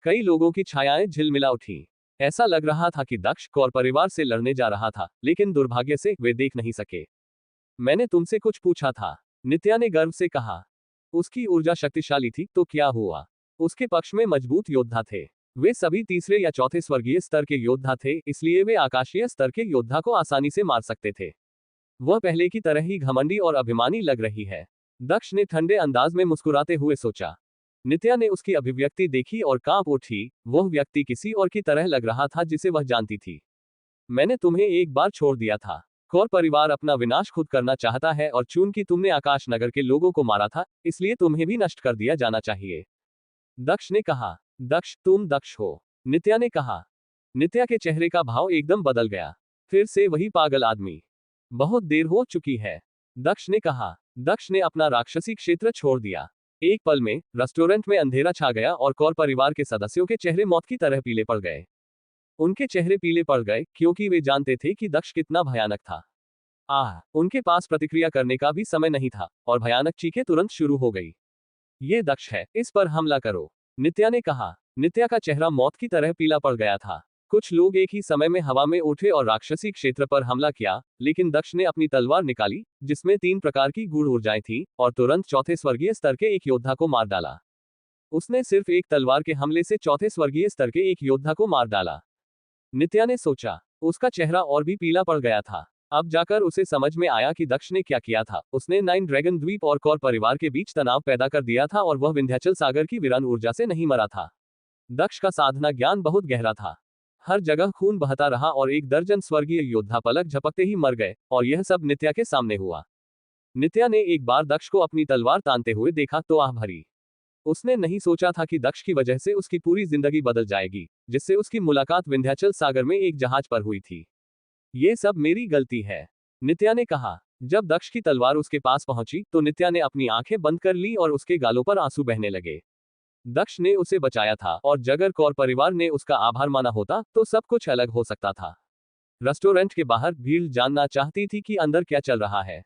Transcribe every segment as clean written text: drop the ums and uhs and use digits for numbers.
कई लोगों की छायाएं झिलमिला उठी। ऐसा लग रहा था कि दक्ष कौर परिवार से लड़ने जा रहा था, लेकिन दुर्भाग्य से वे देख नहीं सके। मैंने तुमसे कुछ पूछा था, नित्या ने गर्व से कहा। उसकी ऊर्जा शक्तिशाली थी, तो क्या हुआ? उसके पक्ष में मजबूत योद्धा थे। वे सभी तीसरे या चौथे स्वर्गीय स्तर के योद्धा थे, इसलिए वे आकाशीय स्तर के योद्धा को आसानी से मार सकते थे। वह पहले की तरह ही घमंडी और अभिमानी लग रही है। दक्ष ने ठंडे अंदाज में मुस्कुराते हुए सोचा। नित्या ने उसकी अभिव्यक्ति देखी और कांप उठी। वह व्यक्ति किसी और की तरह लग रहा था जिसे वह जानती थी। मैंने तुम्हें एक बार छोड़ दिया था। कौर परिवार अपना विनाश खुद करना चाहता है और चूंकि तुमने आकाश नगर के लोगों को मारा था, इसलिए तुम्हें भी नष्ट कर दिया जाना चाहिए। दक्ष ने कहा। दक्ष, तुम दक्ष हो, नित्या ने कहा। नित्या के चेहरे का भाव एकदम बदल गया। फिर से वही पागल आदमी। बहुत देर हो चुकी है, दक्ष ने कहा। दक्ष ने अपना राक्षसी क्षेत्र छोड़ दिया। एक पल में रेस्टोरेंट में अंधेरा छा गया और कौर परिवार के सदस्यों के चेहरे मौत की तरह पीले पड़ गए। उनके चेहरे पीले पड़ गए क्योंकि वे जानते थे कि दक्ष कितना भयानक था। उनके पास प्रतिक्रिया करने का भी समय नहीं था और भयानक चीखें तुरंत शुरू हो गई। ये दक्ष है, इस पर हमला करो, नित्या ने कहा। नित्या का चेहरा मौत की तरह पीला पड़ गया था। कुछ लोग एक ही समय में हवा में उठे और राक्षसी क्षेत्र पर हमला किया, लेकिन दक्ष ने अपनी तलवार निकाली, जिसमें 3 प्रकार की गूढ़ ऊर्जाएं थीं, और तुरंत चौथे स्वर्गीय स्तर के एक योद्धा को मार डाला। उसने सिर्फ एक तलवार के हमले से चौथे स्वर्गीय स्तर के एक योद्धा को मार डाला। नित्या ने सोचा। उसका चेहरा और भी पीला पड़ गया था। अब जाकर उसे समझ में आया कि दक्ष ने क्या किया था। उसने 9 ड्रैगन द्वीप और कौर परिवार के बीच तनाव पैदा कर दिया था और वह विंध्याचल सागर की वीरान ऊर्जा से नहीं मरा था। दक्ष का साधना ज्ञान बहुत गहरा था। हर जगह खून बहता रहा और 1 दर्जन स्वर्गीय योद्धा पलक झपकते ही मर गए, और यह सब नित्या के सामने हुआ। नित्या ने एक बार दक्ष को अपनी तलवार तानते हुए देखा तो आह भरी। उसने नहीं सोचा था कि दक्ष की वजह से उसकी पूरी जिंदगी बदल जाएगी, जिससे उसकी मुलाकात विंध्याचल सागर में एक जहाज पर हुई थी। ये सब मेरी गलती है, नित्या ने कहा। जब दक्ष की तलवार उसके पास पहुंची तो नित्या ने अपनी आंखें बंद कर ली और उसके गालों पर आंसू बहने लगे। दक्ष ने उसे बचाया था और अगर कौर परिवार ने उसका आभार माना होता तो सब कुछ अलग हो सकता था। रेस्टोरेंट के बाहर भीड़ जानना चाहती थी कि अंदर क्या चल रहा है।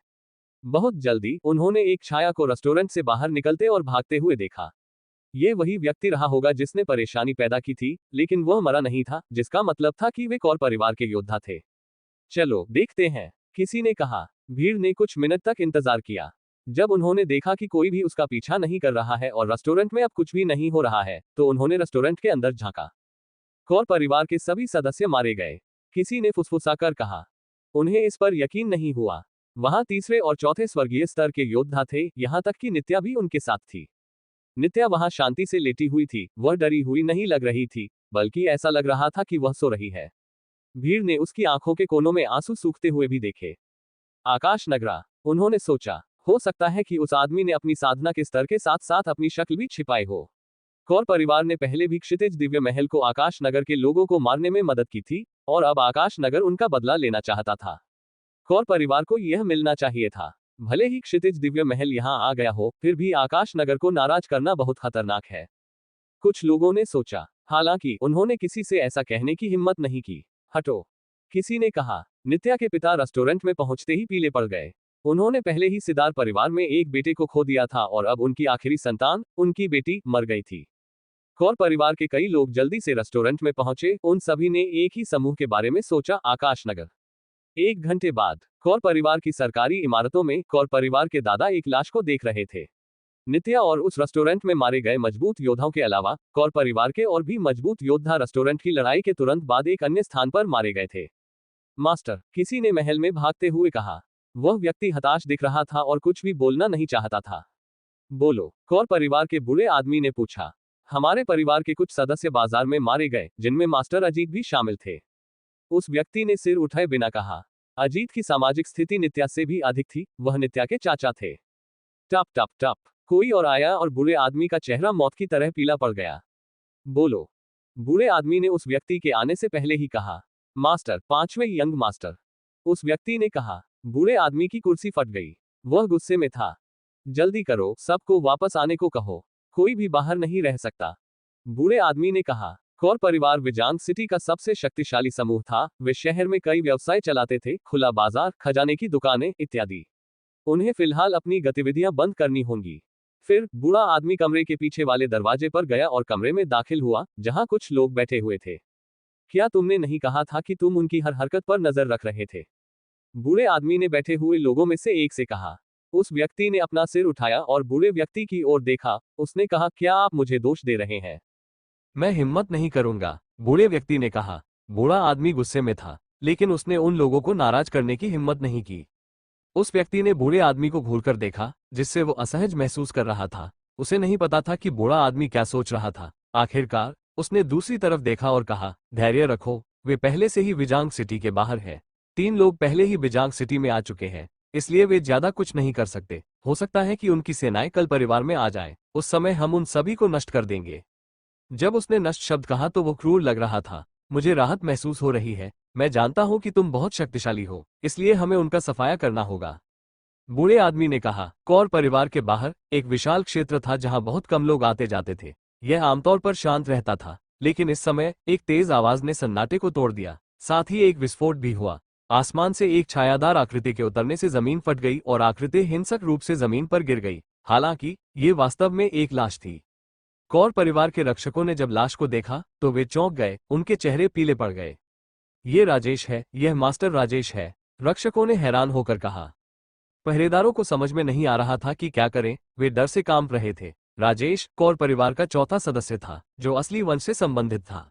बहुत जल्दी उन्होंने एक छाया को रेस्टोरेंट से बाहर निकलते और भागते हुए देखा। ये वही व्यक्ति रहा होगा जिसने परेशानी पैदा की थी, लेकिन वह मरा नहीं था, जिसका मतलब था कि वे कौर परिवार के योद्धा थे। चलो देखते हैं, किसी ने कहा। भीड़ ने कुछ मिनट तक इंतजार किया। जब उन्होंने देखा कि कोई भी उसका पीछा नहीं कर रहा है और रेस्टोरेंट में अब कुछ भी नहीं हो रहा है, तो उन्होंने रेस्टोरेंट के अंदर झांका। कौर परिवार के सभी सदस्य मारे गए, किसी ने फुसफुसाकर कहा। उन्हें इस पर यकीन नहीं हुआ। वहां तीसरे और चौथे स्वर्गीय स्तर के योद्धा थे, यहां तक कि नित्या भी उनके साथ थी। नित्या वहां शांति से लेटी हुई थी। वह डरी हुई नहीं लग रही थी, बल्कि ऐसा लग रहा था कि वह सो रही है। भीड़ ने उसकी आंखों के कोनों में आंसू सूखते हुए भी देखे। आकाश नगरा, उन्होंने सोचा। हो सकता है कि उस आदमी ने अपनी साधना के स्तर के साथ साथ अपनी शक्ल भी छिपाई हो। कौर परिवार ने पहले भी क्षितिज दिव्य महल को आकाश नगर के लोगों को मारने में मदद की थी, और अब आकाश नगर उनका बदला लेना चाहता था। कौर परिवार को यह मिलना चाहिए था। भले ही क्षितिज दिव्य महल यहां आ गया हो, फिर भी आकाश नगर को नाराज करना बहुत खतरनाक है, कुछ लोगों ने सोचा। हालांकि उन्होंने किसी से ऐसा कहने की हिम्मत नहीं की। हटो, किसी ने कहा। नित्या के पिता रेस्टोरेंट में पहुंचते ही पीले पड़ गए। उन्होंने पहले ही सिदार परिवार में एक बेटे को खो दिया था और अब उनकी आखिरी संतान, उनकी बेटी, मर गई थी। कौर परिवार के कई लोग जल्दी से रेस्टोरेंट में पहुंचे। उन सभी ने एक ही समूह के बारे में सोचा, आकाश नगर। 1 घंटे बाद कौर परिवार की सरकारी इमारतों में कौर परिवार के दादा एक लाश को देख रहे थे। नित्या और उस रेस्टोरेंट में मारे गए मजबूत योद्धाओं के अलावा कौर परिवार के और भी मजबूत योद्धा रेस्टोरेंट की लड़ाई के तुरंत बाद एक अन्य स्थान पर मारे गए थे। मास्टर, किसी ने महल में भागते हुए कहा। वह व्यक्ति हताश दिख रहा था और कुछ भी बोलना नहीं चाहता था। बोलो, कौर परिवार के बूढ़े आदमी ने पूछा। हमारे परिवार के कुछ सदस्य बाजार में मारे गए, जिनमें मास्टर अजीत भी शामिल थे, उस व्यक्ति ने सिर उठाए बिना कहा। अजीत की सामाजिक स्थिति नित्या से भी अधिक थी, वह नित्या के चाचा थे। टप टप टप, कोई और आया और बूढ़े आदमी का चेहरा मौत की तरह पीला पड़ गया। बोलो, बूढ़े आदमी ने उस व्यक्ति के आने से पहले ही कहा। मास्टर, 5वें यंग मास्टर, उस व्यक्ति ने कहा। बूढ़े आदमी की कुर्सी फट गई। वह गुस्से में था। जल्दी करो, सबको वापस आने को कहो, कोई भी बाहर नहीं रह सकता, बूढ़े आदमी ने कहा। कौर परिवार विजांग सिटी का सबसे शक्तिशाली समूह था। वे शहर में कई व्यवसाय चलाते थे, खुला बाजार, खजाने की दुकानें इत्यादि। उन्हें फिलहाल अपनी गतिविधियां बंद करनी होंगी। फिर बूढ़ा आदमी कमरे के पीछे वाले दरवाजे पर गया और कमरे में दाखिल हुआ, जहां कुछ लोग बैठे हुए थे। क्या तुमने नहीं कहा था कि तुम उनकी हर हरकत पर नजर रख रहे थे? बूढ़े आदमी ने बैठे हुए लोगों में से एक से कहा। उस व्यक्ति ने अपना सिर उठाया और बूढ़े व्यक्ति की ओर देखा। उसने कहा, क्या आप मुझे दोष दे रहे हैं? मैं हिम्मत नहीं करूंगा, बूढ़े व्यक्ति ने कहा। बूढ़ा आदमी गुस्से में था, लेकिन उसने उन लोगों को नाराज करने की हिम्मत नहीं की। उस व्यक्ति ने बूढ़े आदमी को घूरकर देखा, जिससे वो असहज महसूस कर रहा था। उसे नहीं पता था कि बूढ़ा आदमी क्या सोच रहा था। आखिरकार उसने दूसरी तरफ देखा और कहा, धैर्य रखो, वे पहले से ही विजांग सिटी के बाहर है। 3 लोग पहले ही विजांग सिटी में आ चुके हैं, इसलिए वे ज्यादा कुछ नहीं कर सकते। हो सकता है कि उनकी सेनाएं कल परिवार में आ जाएं। उस समय हम उन सभी को नष्ट कर देंगे। जब उसने नष्ट शब्द कहा तो वो क्रूर लग रहा था। मुझे राहत महसूस हो रही है। मैं जानता हूं कि तुम बहुत शक्तिशाली हो, इसलिए हमें उनका सफाया करना होगा। बूढ़े आदमी ने कहा। कौर परिवार के बाहर एक विशाल क्षेत्र था जहां बहुत कम लोग आते जाते थे। यह आमतौर पर शांत रहता था, लेकिन इस समय एक तेज आवाज ने सन्नाटे को तोड़ दिया। साथ ही एक विस्फोट भी हुआ। आसमान से एक छायादार आकृति के उतरने से जमीन फट गई और आकृति हिंसक रूप से जमीन पर गिर गई। हालांकि ये वास्तव में एक लाश थी। कौर परिवार के रक्षकों ने जब लाश को देखा तो वे चौंक गए, उनके चेहरे पीले पड़ गए। ये राजेश है, यह मास्टर राजेश है, रक्षकों ने हैरान होकर कहा। पहरेदारों को समझ में नहीं आ रहा था कि क्या करें, वे डर से कांप रहे थे। राजेश कौर परिवार का चौथा सदस्य था, जो असली वंश से संबंधित था।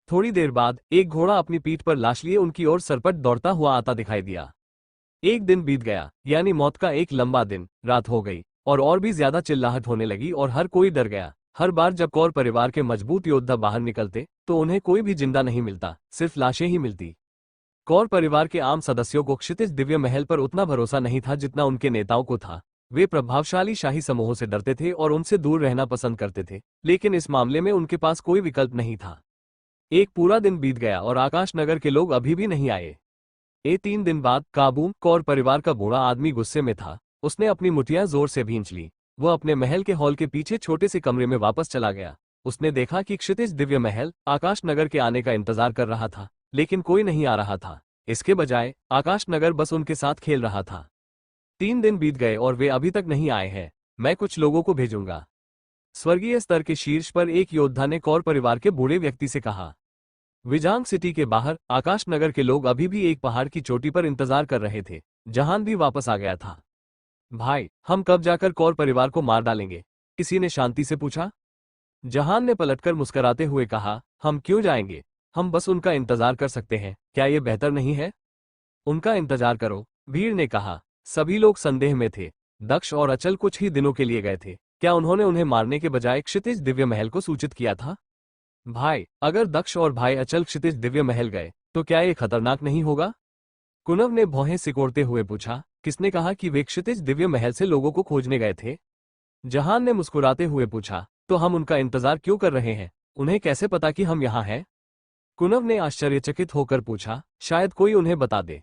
थोड़ी देर बाद एक घोड़ा अपनी पीठ पर लाश लिए उनकी ओर सरपट दौड़ता हुआ आता दिखाई दिया। एक दिन बीत गया, यानी मौत का एक लंबा दिन। रात हो गई और भी ज्यादा चिल्लाहट होने लगी और हर कोई डर गया। हर बार जब कौर परिवार के मजबूत योद्धा बाहर निकलते तो उन्हें कोई भी जिंदा नहीं मिलता, सिर्फ लाशें ही मिलती। कौर परिवार के आम सदस्यों को क्षितिज दिव्य महल पर उतना भरोसा नहीं था जितना उनके नेताओं को था। वे प्रभावशाली शाही समूहों से डरते थे और उनसे दूर रहना पसंद करते थे, लेकिन इस मामले में उनके पास कोई विकल्प नहीं था। एक पूरा दिन बीत गया और आकाश नगर के लोग अभी भी नहीं आए। 3 दिन बाद काबूम कौर परिवार का बूढ़ा आदमी गुस्से में था। उसने अपनी मुठियां जोर से भींच ली। वह अपने महल के हॉल के पीछे छोटे से कमरे में वापस चला गया। उसने देखा कि क्षितिज दिव्य महल आकाश नगर के आने का इंतजार कर रहा था, लेकिन कोई नहीं आ रहा था। इसके बजाय आकाश नगर बस उनके साथ खेल रहा था। 3 दिन बीत गए और वे अभी तक नहीं आए हैं। मैं कुछ लोगों को भेजूंगा। स्वर्गीय स्तर के शीर्ष पर एक योद्धा ने कौर परिवार के बूढ़े व्यक्ति से कहा। विजांग सिटी के बाहर आकाश नगर के लोग अभी भी एक पहाड़ की चोटी पर इंतजार कर रहे थे। जहान भी वापस आ गया था। भाई, हम कब जाकर कौर परिवार को मार डालेंगे? किसी ने शांति से पूछा। जहान ने पलटकर मुस्कुराते हुए कहा, हम क्यों जाएंगे? हम बस उनका इंतजार कर सकते हैं। क्या ये बेहतर नहीं है? उनका इंतजार करो, भीड़ ने कहा। सभी लोग संदेह में थे। दक्ष और अचल कुछ ही दिनों के लिए गए थे। क्या उन्होंने उन्हें मारने के बजाय क्षितिज दिव्य महल को सूचित किया था? भाई, अगर दक्ष और भाई अचल क्षितिज दिव्य महल गए तो क्या ये खतरनाक नहीं होगा? कुनव ने भौहें सिकोड़ते हुए पूछा। किसने कहा कि वे क्षितिज दिव्य महल से लोगों को खोजने गए थे? जहान ने मुस्कुराते हुए पूछा। तो हम उनका इंतजार क्यों कर रहे हैं? उन्हें कैसे पता कि हम यहाँ हैं? कुनव ने आश्चर्यचकित होकर पूछा। शायद कोई उन्हें बता दे।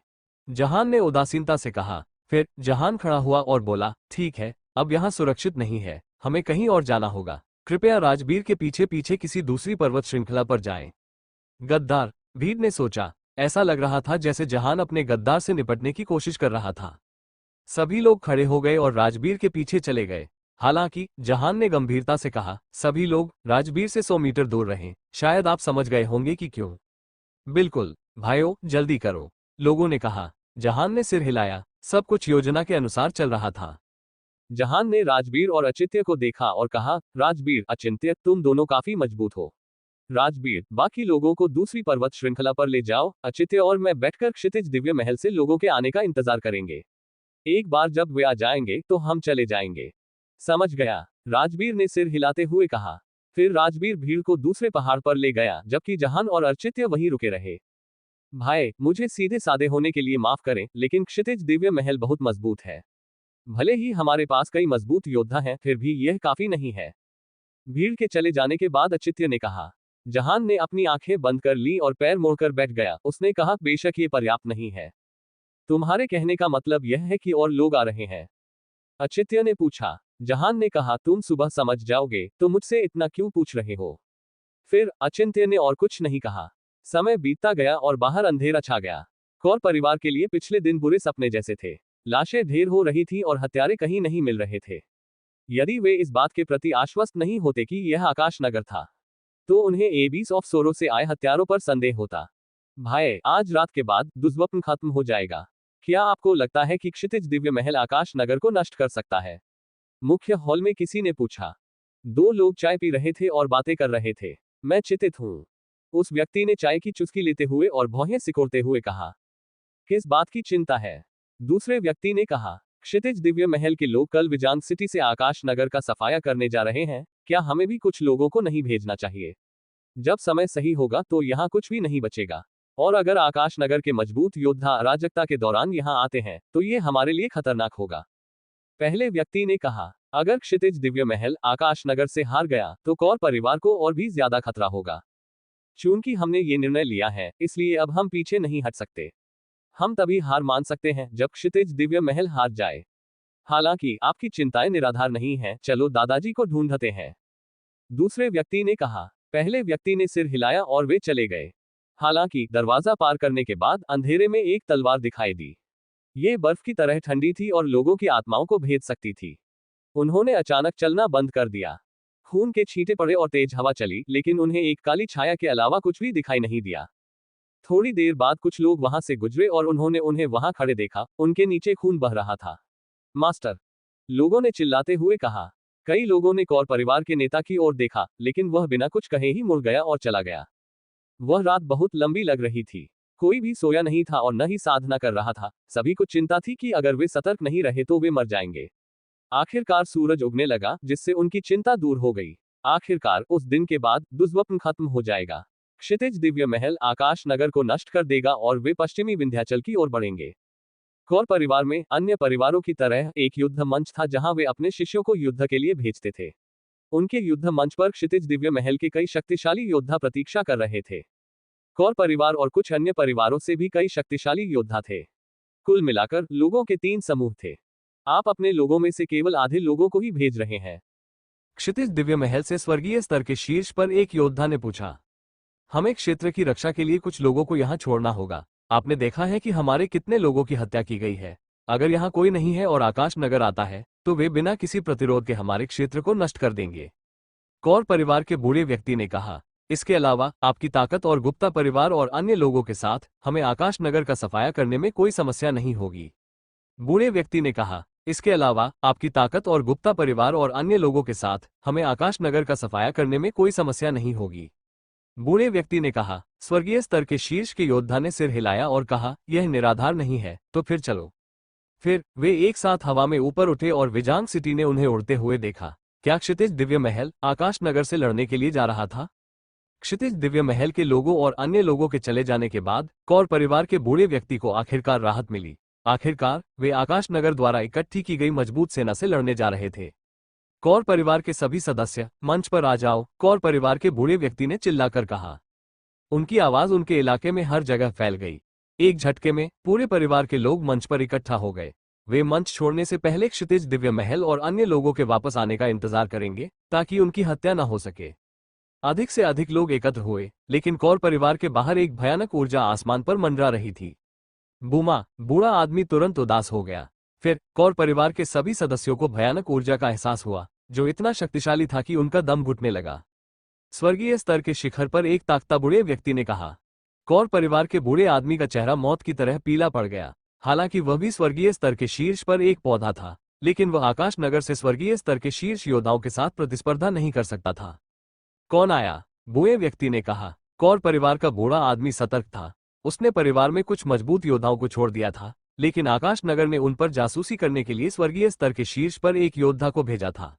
जहान ने उदासीनता से कहा। फिर जहान खड़ा हुआ और बोला, ठीक है, अब यहाँ सुरक्षित नहीं है, हमें कहीं और जाना होगा। कृपया राजबीर के पीछे पीछे किसी दूसरी पर्वत श्रृंखला पर जाएं। गद्दार, भीड़ ने सोचा। ऐसा लग रहा था जैसे जहान अपने गद्दार से निपटने की कोशिश कर रहा था। सभी लोग खड़े हो गए और राजबीर के पीछे चले गए। हालांकि जहान ने गंभीरता से कहा, सभी लोग राजबीर से 100 मीटर दूर रहें। शायद आप समझ गए होंगे कि क्यों। बिल्कुल भाइयों, जल्दी करो, लोगों ने कहा। जहान ने सिर हिलाया। सब कुछ योजना के अनुसार चल रहा था। जहान ने राजबीर और अचिंत्य को देखा और कहा, राजबीर, अचिंत्य, तुम दोनों काफी मजबूत हो। राजबीर, बाकी लोगों को दूसरी पर्वत श्रृंखला पर ले जाओ। अचिंत्य और मैं बैठकर क्षितिज दिव्य महल से लोगों के आने का इंतजार करेंगे। एक बार जब वे आ जाएंगे तो हम चले जाएंगे। समझ गया, राजबीर ने सिर हिलाते हुए कहा। फिर राजबीर भीड़ को दूसरे पहाड़ पर ले गया, जबकि जहान और अचिंत्य वहीं रुके रहे। भाई, मुझे सीधे साधे होने के लिए माफ करें, लेकिन क्षितिज दिव्य महल बहुत मजबूत है। भले ही हमारे पास कई मजबूत योद्धा हैं, फिर भी यह काफी नहीं है। भीड़ के चले जाने के बाद अचिंत्य ने कहा। जहान ने अपनी आंखें बंद कर ली और पैर मोड़कर बैठ गया। उसने कहा, बेशक ये पर्याप्त नहीं है। तुम्हारे कहने का मतलब यह है कि और लोग आ रहे हैं? अचिंत्य ने पूछा। जहान ने कहा, तुम सुबह समझ जाओगे, तो मुझसे इतना क्यों पूछ रहे हो? फिर अचिंत्य ने और कुछ नहीं कहा। समय बीतता गया और बाहर अंधेरा छा गया। कौर परिवार के लिए पिछले दिन बुरे सपने जैसे थे। लाशें ढेर हो रही थी और हत्यारे कहीं नहीं मिल रहे थे। यदि वे इस बात के प्रति आश्वस्त नहीं होते कि यह आकाश नगर था, तो उन्हें एबीस ऑफ सोरो से आए हत्यारों पर संदेह होता। भाई, आज रात के बाद दुष्स्वप्न खत्म हो जाएगा। क्या आपको लगता है कि क्षितिज दिव्य महल आकाश नगर को नष्ट कर सकता है? मुख्य हॉल में किसी ने पूछा। दो लोग चाय पी रहे थे और बातें कर रहे थे। मैं चिंतित हूँ, उस व्यक्ति ने चाय की चुस्की लेते हुए और भौहें सिकोड़ते हुए कहा। किस बात की चिंता है? दूसरे व्यक्ति ने कहा। क्षितिज दिव्य महल के लोग कल विजांग सिटी से आकाश नगर का सफाया करने जा रहे हैं। क्या हमें भी कुछ लोगों को नहीं भेजना चाहिए? जब समय सही होगा तो यहाँ कुछ भी नहीं बचेगा। और अगर आकाश नगर के मजबूत योद्धा अराजकता के दौरान यहाँ आते हैं तो ये हमारे लिए खतरनाक होगा। पहले व्यक्ति ने कहा। अगर क्षितिज दिव्य महल आकाश नगर से हार गया तो कौर परिवार को और भी ज्यादा खतरा होगा। चूंकि हमने ये निर्णय लिया है, इसलिए अब हम पीछे नहीं हट सकते। हम तभी हार मान सकते हैं जब क्षितिज दिव्य महल हार जाए। हालांकि आपकी चिंताएं निराधार नहीं हैं, चलो दादाजी को ढूंढते हैं, दूसरे व्यक्ति ने कहा। पहले व्यक्ति ने सिर हिलाया और वे चले गए। हालांकि दरवाजा पार करने के बाद अंधेरे में एक तलवार दिखाई दी। ये बर्फ की तरह ठंडी थी और लोगों की आत्माओं को भेद सकती थी। उन्होंने अचानक चलना बंद कर दिया। खून के छींटे पड़े और तेज हवा चली, लेकिन उन्हें एक काली छाया के अलावा कुछ भी दिखाई नहीं दिया। थोड़ी देर बाद कुछ लोग वहां से गुजरे और उन्होंने उन्हें वहां खड़े देखा। उनके नीचे खून बह रहा था। मास्टर, लोगों ने चिल्लाते हुए कहा। कई लोगों ने कौर परिवार के नेता की ओर देखा, लेकिन वह बिना कुछ कहे ही मुड़ गया और चला गया। वह रात बहुत लंबी लग रही थी। कोई भी सोया नहीं था और न ही साधना कर रहा था। सभी को चिंता थी कि अगर वे सतर्क नहीं रहे तो वे मर जाएंगे। आखिरकार सूरज उगने लगा, जिससे उनकी चिंता दूर हो गई। आखिरकार उस दिन के बाद दुष्स्वप्न खत्म हो जाएगा। क्षितिज दिव्य महल आकाश नगर को नष्ट कर देगा और वे पश्चिमी विंध्याचल की ओर बढ़ेंगे। कौर परिवार में अन्य परिवारों की तरह एक युद्ध मंच था जहां वे अपने शिष्यों को युद्ध के लिए भेजते थे। उनके युद्ध मंच पर क्षितिज दिव्य महल के कई शक्तिशाली योद्धा प्रतीक्षा कर रहे थे। कौर परिवार और कुछ अन्य परिवारों से भी कई शक्तिशाली योद्धा थे। कुल मिलाकर लोगों के 3 समूह थे। आप अपने लोगों में से केवल आधे लोगों को ही भेज रहे हैं। क्षितिज दिव्य महल से स्वर्गीय स्तर के शीर्ष पर एक योद्धा ने पूछा। हमें क्षेत्र की रक्षा के लिए कुछ लोगों को यहाँ छोड़ना होगा। आपने देखा है कि हमारे कितने लोगों की हत्या की गई है। अगर यहाँ कोई नहीं है और आकाश नगर आता है तो वे बिना किसी प्रतिरोध के हमारे क्षेत्र को नष्ट कर देंगे। कौर परिवार के बूढ़े व्यक्ति ने कहा। इसके अलावा आपकी ताकत और गुप्ता परिवार और अन्य लोगों के साथ हमें आकाश नगर का सफाया करने में कोई समस्या नहीं होगी। बूढ़े व्यक्ति ने कहा। इसके अलावा आपकी ताकत और गुप्ता परिवार और अन्य लोगों के साथ हमें आकाश नगर का सफाया करने में कोई समस्या नहीं होगी। बूढ़े व्यक्ति ने कहा। स्वर्गीय स्तर के शीर्ष के योद्धा ने सिर हिलाया और कहा, यह निराधार नहीं है, तो फिर चलो। फिर वे एक साथ हवा में ऊपर उठे और विजांग सिटी ने उन्हें उड़ते हुए देखा। क्या क्षितिज दिव्य महल आकाश नगर से लड़ने के लिए जा रहा था? क्षितिज दिव्य महल के लोगों और अन्य लोगों के चले जाने के बाद कौर परिवार के बूढ़े व्यक्ति को आखिरकार राहत मिली। आखिरकार वे आकाश नगर द्वारा इकट्ठी की गई मजबूत सेना से लड़ने जा रहे थे। कौर परिवार के सभी सदस्य मंच पर आ जाओ, कौर परिवार के बूढ़े व्यक्ति ने चिल्लाकर कहा। उनकी आवाज उनके इलाके में हर जगह फैल गई। एक झटके में पूरे परिवार के लोग मंच पर इकट्ठा हो गए। वे मंच छोड़ने से पहले क्षितिज दिव्य महल और अन्य लोगों के वापस आने का इंतजार करेंगे ताकि उनकी हत्या न हो सके। अधिक से अधिक लोग एकत्र हुए, लेकिन कौर परिवार के बाहर एक भयानक ऊर्जा आसमान पर मंडरा रही थी। बूमा, बूढ़ा आदमी तुरंत उदास हो गया। फिर कौर परिवार के सभी सदस्यों को भयानक ऊर्जा का एहसास हुआ, जो इतना शक्तिशाली था कि उनका दम घुटने लगा। स्वर्गीय स्तर के शिखर पर एक ताकता बूढ़े व्यक्ति ने कहा। कौर परिवार के बूढ़े आदमी का चेहरा मौत की तरह पीला पड़ गया। हालांकि वह भी स्वर्गीय स्तर के शीर्ष पर एक पौधा था, लेकिन वह आकाश नगर से स्वर्गीय स्तर के शीर्ष योद्धाओं के साथ प्रतिस्पर्धा नहीं कर सकता था। कौन आया? बूढ़े व्यक्ति ने कहा। कौर परिवार का बूढ़ा आदमी सतर्क था। उसने परिवार में कुछ मजबूत योद्धाओं को छोड़ दिया था, लेकिन आकाश नगर ने उन पर जासूसी करने के लिए स्वर्गीय स्तर के शीर्ष पर एक योद्धा को भेजा था।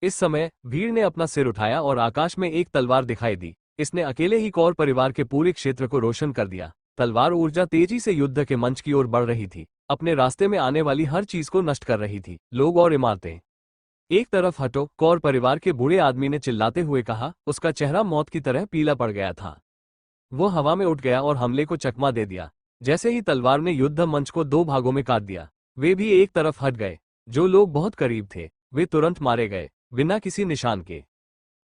इस समय भीड़ ने अपना सिर उठाया और आकाश में एक तलवार दिखाई दी। इसने अकेले ही कौर परिवार के पूरे क्षेत्र को रोशन कर दिया। तलवार ऊर्जा तेजी से युद्ध के मंच की ओर बढ़ रही थी, अपने रास्ते में आने वाली हर चीज को नष्ट कर रही थी, लोग और इमारतें। एक तरफ हटो, कौर परिवार के बूढ़े आदमी ने चिल्लाते हुए कहा। उसका चेहरा मौत की तरह पीला पड़ गया था। वो हवा में उठ गया और हमले को चकमा दे दिया। जैसे ही तलवार ने युद्ध मंच को 2 भागों में काट दिया, वे भी एक तरफ हट गए। जो लोग बहुत करीब थे वे तुरंत मारे गए, बिना किसी निशान के।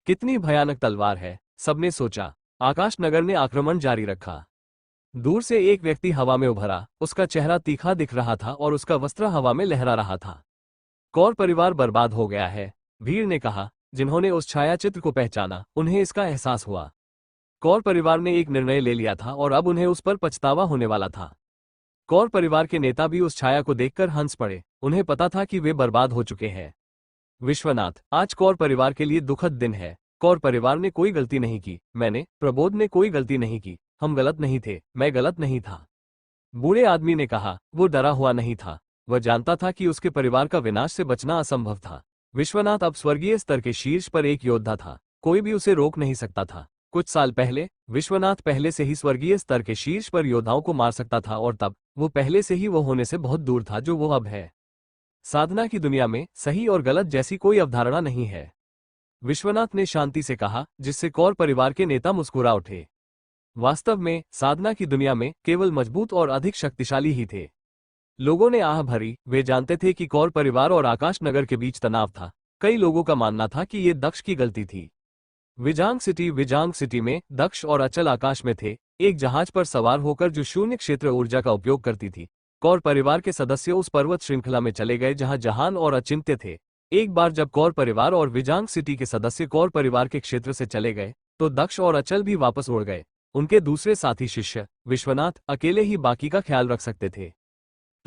कितनी भयानक तलवार है, सबने सोचा। आकाश नगर ने आक्रमण जारी रखा। दूर से एक व्यक्ति हवा में उभरा। उसका चेहरा तीखा दिख रहा था और उसका वस्त्र हवा में लहरा रहा था। कौर परिवार बर्बाद हो गया है, भीड़ ने कहा। जिन्होंने उस छायाचित्र को पहचाना उन्हें इसका एहसास हुआ। कौर परिवार ने एक निर्णय ले लिया था और अब उन्हें उस पर पछतावा होने वाला था। कौर परिवार के नेता भी उस छाया को देखकर हंस पड़े। उन्हें पता था कि वे बर्बाद हो चुके हैं। विश्वनाथ, आज कौर परिवार के लिए दुखद दिन है। कौर परिवार ने कोई गलती नहीं की। मैंने, प्रबोध ने कोई गलती नहीं की। हम गलत नहीं थे, मैं गलत नहीं था। बूढ़े आदमी ने कहा। वो डरा हुआ नहीं था। वह जानता था कि उसके परिवार का विनाश से बचना असंभव था। विश्वनाथ अब स्वर्गीय स्तर के शीर्ष पर एक योद्धा था। कोई भी उसे रोक नहीं सकता था। कुछ साल पहले विश्वनाथ पहले से ही स्वर्गीय स्तर के शीर्ष पर योद्धाओं को मार सकता था और तब वो पहले से ही वो होने से बहुत दूर था जो वो अब है। साधना की दुनिया में सही और गलत जैसी कोई अवधारणा नहीं है, विश्वनाथ ने शांति से कहा, जिससे कौर परिवार के नेता मुस्कुरा उठे। वास्तव में साधना की दुनिया में केवल मजबूत और अधिक शक्तिशाली ही थे। लोगों ने आह भरी। वे जानते थे कि कौर परिवार और आकाश नगर के बीच तनाव था। कई लोगों का मानना था कि ये दक्ष की गलती थी। विजांग सिटी में दक्ष और अचल आकाश में थे, एक जहाज पर सवार होकर जो शून्य क्षेत्र ऊर्जा का उपयोग करती थी। कौर परिवार के सदस्य उस पर्वत श्रृंखला में चले गए जहां जहान और अचिंत्य थे। एक बार जब कौर परिवार और विजांग सिटी के सदस्य कौर परिवार के क्षेत्र से चले गए तो दक्ष और अचल भी वापस उड़ गए। उनके दूसरे साथी शिष्य विश्वनाथ अकेले ही बाकी का ख्याल रख सकते थे।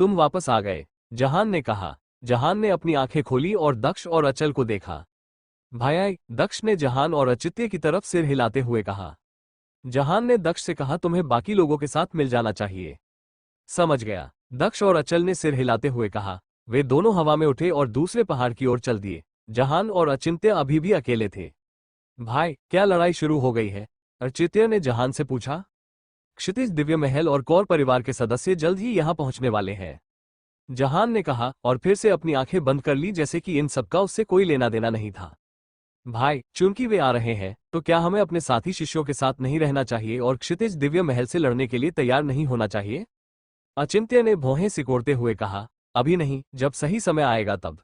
तुम वापस आ गए, जहान ने कहा। जहान ने अपनी आंखें खोली और दक्ष और अचल को देखा। भाया, दक्ष ने जहान और अचित्य की तरफ सिर हिलाते हुए कहा। जहान ने दक्ष से कहा, तुम्हें बाकी लोगों के साथ मिल जाना चाहिए। समझ गया, दक्ष और अचल ने सिर हिलाते हुए कहा। वे दोनों हवा में उठे और दूसरे पहाड़ की ओर चल दिए। जहान और अचिंत्य अभी भी अकेले थे। भाई, क्या लड़ाई शुरू हो गई है? अचित्य ने जहान से पूछा। क्षितिज दिव्य महल और कौर परिवार के सदस्य जल्द ही यहां पहुंचने वाले हैं, जहान ने कहा और फिर से अपनी आंखें बंद कर ली जैसे कि इन सबका उससे कोई लेना देना नहीं था। भाई, चूंकि वे आ रहे हैं तो क्या हमें अपने साथी शिष्यों के साथ नहीं रहना चाहिए और क्षितिज दिव्य महल से लड़ने के लिए तैयार नहीं होना चाहिए? अचिंत्य ने भौहें सिकोड़ते हुए कहा। अभी नहीं, जब सही समय आएगा तब,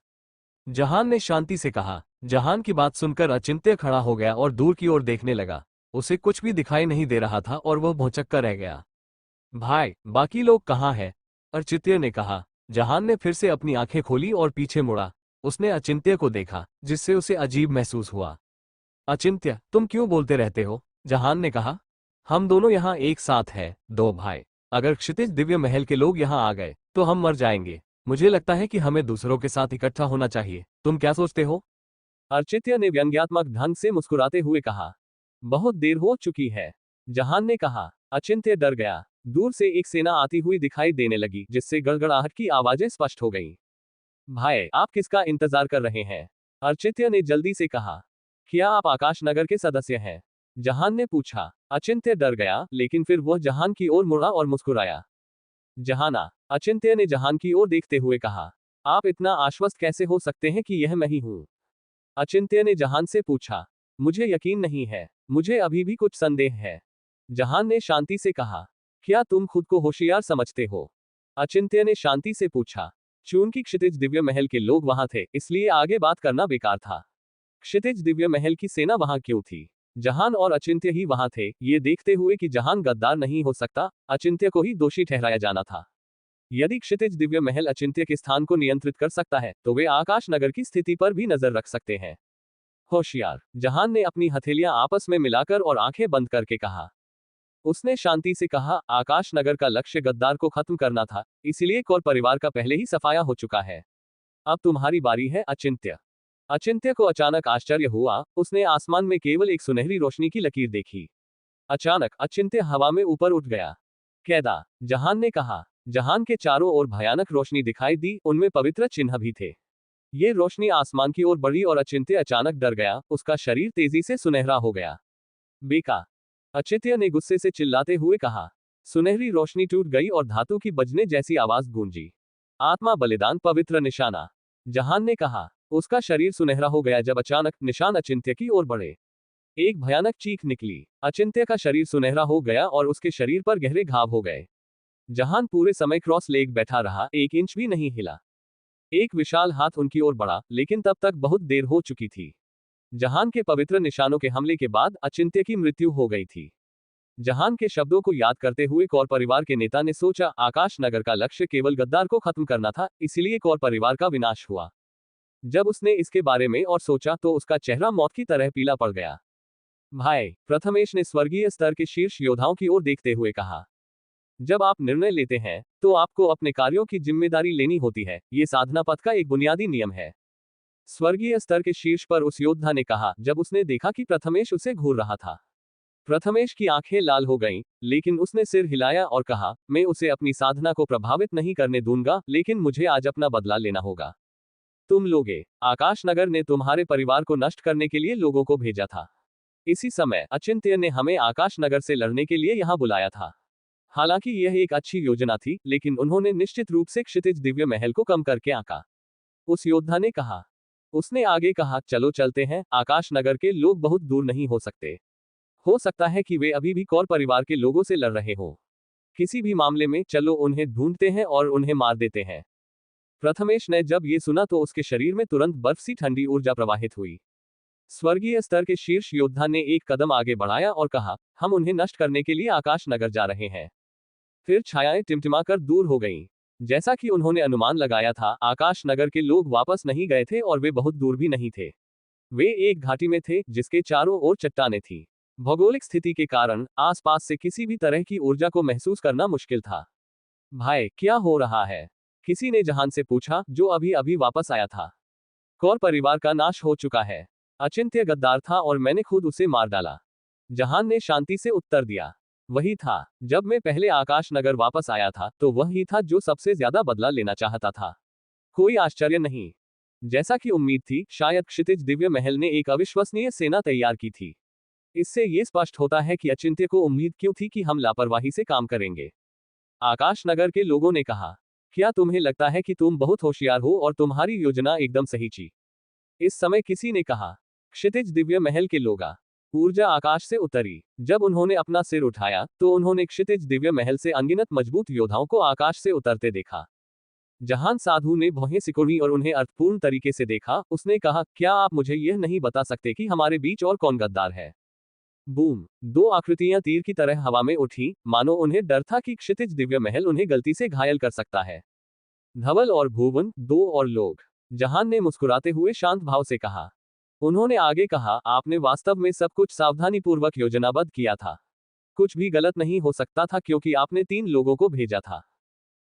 जहान ने शांति से कहा। जहान की बात सुनकर अचिंत्य खड़ा हो गया और दूर की ओर देखने लगा। उसे कुछ भी दिखाई नहीं दे रहा था और वह भौंचक्का रह गया। भाई, बाकी लोग कहाँ हैं? अचिंत्य ने कहा। जहान ने फिर से अपनी आंखें खोली और पीछे मुड़ा। उसने अचिंत्य को देखा, जिससे उसे अजीब महसूस हुआ। अचिंत्य, तुम क्यों बोलते रहते हो? जहान ने कहा। हम दोनों यहाँ एक साथ हैं, दो भाई। अगर क्षितिज दिव्य महल के लोग यहाँ आ गए तो हम मर जाएंगे। मुझे लगता है कि हमें दूसरों के साथ इकट्ठा होना चाहिए। तुम क्या सोचते हो? अर्चित्य ने व्यंग्यात्मक ढंग से मुस्कुराते हुए कहा। बहुत देर हो चुकी है, जहान ने कहा। अचिंत्य डर गया। दूर से एक सेना आती हुई दिखाई देने लगी, जिससे गड़गड़ाहट की आवाजें स्पष्ट हो गईं। भाई, आप किसका इंतजार कर रहे हैं? अर्चित्य ने जल्दी से कहा। क्या आप आकाश नगर के सदस्य हैं? जहान ने पूछा। अचिंत्य डर गया, लेकिन फिर वह जहान की ओर मुड़ा और मुस्कुराया। जहाना, अचिंत्य ने जहान की ओर देखते हुए कहा। आप इतना आश्वस्त कैसे हो सकते हैं कि यह मैं ही हूं? अचिंत्य ने जहान से पूछा। मुझे यकीन नहीं है, मुझे अभी भी कुछ संदेह है, जहान ने शांति से कहा। क्या तुम खुद को होशियार समझते हो? अचिंत्य ने शांति से पूछा। चूंकि क्षितिज दिव्य महल के लोग वहां थे, इसलिए आगे बात करना बेकार था। क्षितिज दिव्य महल की सेना वहां क्यों थी? जहान और अचिंत्य ही वहां थे। ये देखते हुए कि जहान गद्दार नहीं हो सकता, अचिंत्य को ही दोषी ठहराया जाना था। यदि क्षितिज दिव्य महल अचिंत्य के स्थान को नियंत्रित कर सकता है तो वे आकाश नगर की स्थिति पर भी नजर रख सकते हैं। होशियार, जहान ने अपनी हथेलियां आपस में मिलाकर और आंखें बंद करके कहा। उसने शांति से कहा, आकाश नगर का लक्ष्य गद्दार को खत्म करना था, इसीलिए कौर परिवार का पहले ही सफाया हो चुका है। अब तुम्हारी बारी है, अचिंत्य। अचिंत्य को अचानक आश्चर्य हुआ। उसने आसमान में केवल एक सुनहरी रोशनी की लकीर देखी। अचानक अचिंत्य हवा में ऊपर उठ गया। कैदा, जहान ने कहा। जहान के चारों ओर भयानक रोशनी दिखाई दी, उनमें पवित्र चिन्ह भी थे। ये रोशनी आसमान की ओर बढ़ी और अचिंत्य अचानक डर गया। उसका शरीर तेजी से सुनहरा हो गया। बेका, अचिंत्य ने गुस्से से चिल्लाते हुए कहा। सुनहरी रोशनी टूट गई और धातु की बजने जैसी आवाज गूंजी। आत्मा बलिदान पवित्र निशाना, जहान ने कहा। उसका शरीर सुनहरा हो गया जब अचानक निशान अचिंत्य की ओर बढ़े। एक भयानक चीख निकली। अचिंत्य का शरीर सुनहरा हो गया और उसके शरीर पर गहरे घाव हो गए। जहान पूरे समय क्रॉस लेग बैठा रहा, 1 इंच भी नहीं हिला। एक विशाल हाथ उनकी ओर बढ़ा, लेकिन तब तक बहुत देर हो चुकी थी। जहान के पवित्र निशानों के हमले के बाद अचिंत्य की मृत्यु हो गई थी। जहान के शब्दों को याद करते हुए कौर परिवार के नेता ने सोचा, आकाश नगर का लक्ष्य केवल गद्दार को खत्म करना था, इसीलिए कौर परिवार का विनाश हुआ। जब उसने इसके बारे में और सोचा तो उसका चेहरा मौत की तरह पीला पड़ गया। भाई, प्रथमेश ने स्वर्गीय स्तर के शीर्ष योद्धाओं की ओर देखते हुए कहा। जब आप निर्णय लेते हैं तो आपको अपने कार्यों की जिम्मेदारी लेनी होती है, ये साधना पथ का एक बुनियादी नियम है। स्वर्गीय स्तर के शीर्ष पर उस योद्धा ने कहा जब उसने देखा कि प्रथमेश उसे घूर रहा था। प्रथमेश की आंखें लाल हो गईं, लेकिन उसने सिर हिलाया और कहा, मैं उसे अपनी साधना को प्रभावित नहीं करने दूंगा, लेकिन मुझे आज अपना बदला लेना होगा। तुम लोगे, आकाश नगर ने तुम्हारे परिवार को नष्ट करने के लिए लोगों को भेजा था। इसी समय अचिंत्य ने हमें आकाश नगर से लड़ने के लिए यहाँ बुलाया था। हालांकि यह एक अच्छी योजना थी, लेकिन उन्होंने निश्चित रूप से क्षितिज दिव्य महल को कम करके आंका। उस योद्धा ने कहा। उसने आगे कहा, चलो चलते हैं, आकाश नगर के लोग बहुत दूर नहीं हो सकते। हो सकता है कि वे अभी भी कौर परिवार के लोगों से लड़ रहे हो। किसी भी मामले में चलो उन्हें ढूंढते हैं और उन्हें मार देते हैं। प्रथमेश ने जब ये सुना तो उसके शरीर में तुरंत बर्फ सी ठंडी ऊर्जा प्रवाहित हुई। स्वर्गीय स्तर के शीर्ष योद्धा ने एक कदम आगे बढ़ाया और कहा, हम उन्हें नष्ट करने के लिए आकाश नगर जा रहे हैं। फिर छायाएं टिमटिमाकर दूर हो गईं। जैसा कि उन्होंने अनुमान लगाया था, आकाश नगर के लोग वापस नहीं गए थे और वे बहुत दूर भी नहीं थे। वे एक घाटी में थे जिसके चारों ओर चट्टानें थीं। भौगोलिक स्थिति के कारण आसपास से किसी भी तरह की ऊर्जा को महसूस करना मुश्किल था। भाई, क्या हो रहा है? किसी ने जहान से पूछा, जो अभी अभी वापस आया था। कौर परिवार का नाश हो चुका है। अचिंत्य गद्दार था और मैंने खुद उसे मार डाला। जहान ने शांति से उत्तर दिया। वही था, जब मैं पहले आकाश नगर वापस आया था तो वही था जो सबसे ज्यादा बदला लेना चाहता था। कोई आश्चर्य नहीं। जैसा कि उम्मीद थी, शायद क्षितिज दिव्य महल ने एक अविश्वसनीय सेना तैयार की थी। इससे ये स्पष्ट होता है कि अचिंत्य को उम्मीद क्यों थी कि हम लापरवाही से काम करेंगे। आकाश नगर के लोगों ने कहा, क्या तुम्हें लगता है कि तुम बहुत होशियार हो और तुम्हारी योजना एकदम सही थी? इस समय किसी ने कहा। क्षितिज दिव्य महल के लोगा। ऊर्जा आकाश से उतरी। जब उन्होंने अपना सिर उठाया तो उन्होंने क्षितिज दिव्य महल से अनगिनत मजबूत योद्धाओं को आकाश से उतरते देखा। जहान साधु ने भौहें सिकुड़ी और उन्हें अर्थपूर्ण तरीके से देखा। उसने कहा, क्या आप मुझे यह नहीं बता सकते कि हमारे बीच और कौन गद्दार है? बूम! दो आकृतियां तीर की तरह हवा में उठी, मानो उन्हें डर था कि क्षितिज दिव्य महल उन्हें गलती से घायल कर सकता है। धवल और भुवन, दो और लोग। जहान ने मुस्कुराते हुए शांत भाव से कहा। उन्होंने आगे कहा, आपने वास्तव में सब कुछ सावधानीपूर्वक योजनाबद्ध किया था। कुछ भी गलत नहीं हो सकता था क्योंकि आपने 3 लोगों को भेजा था।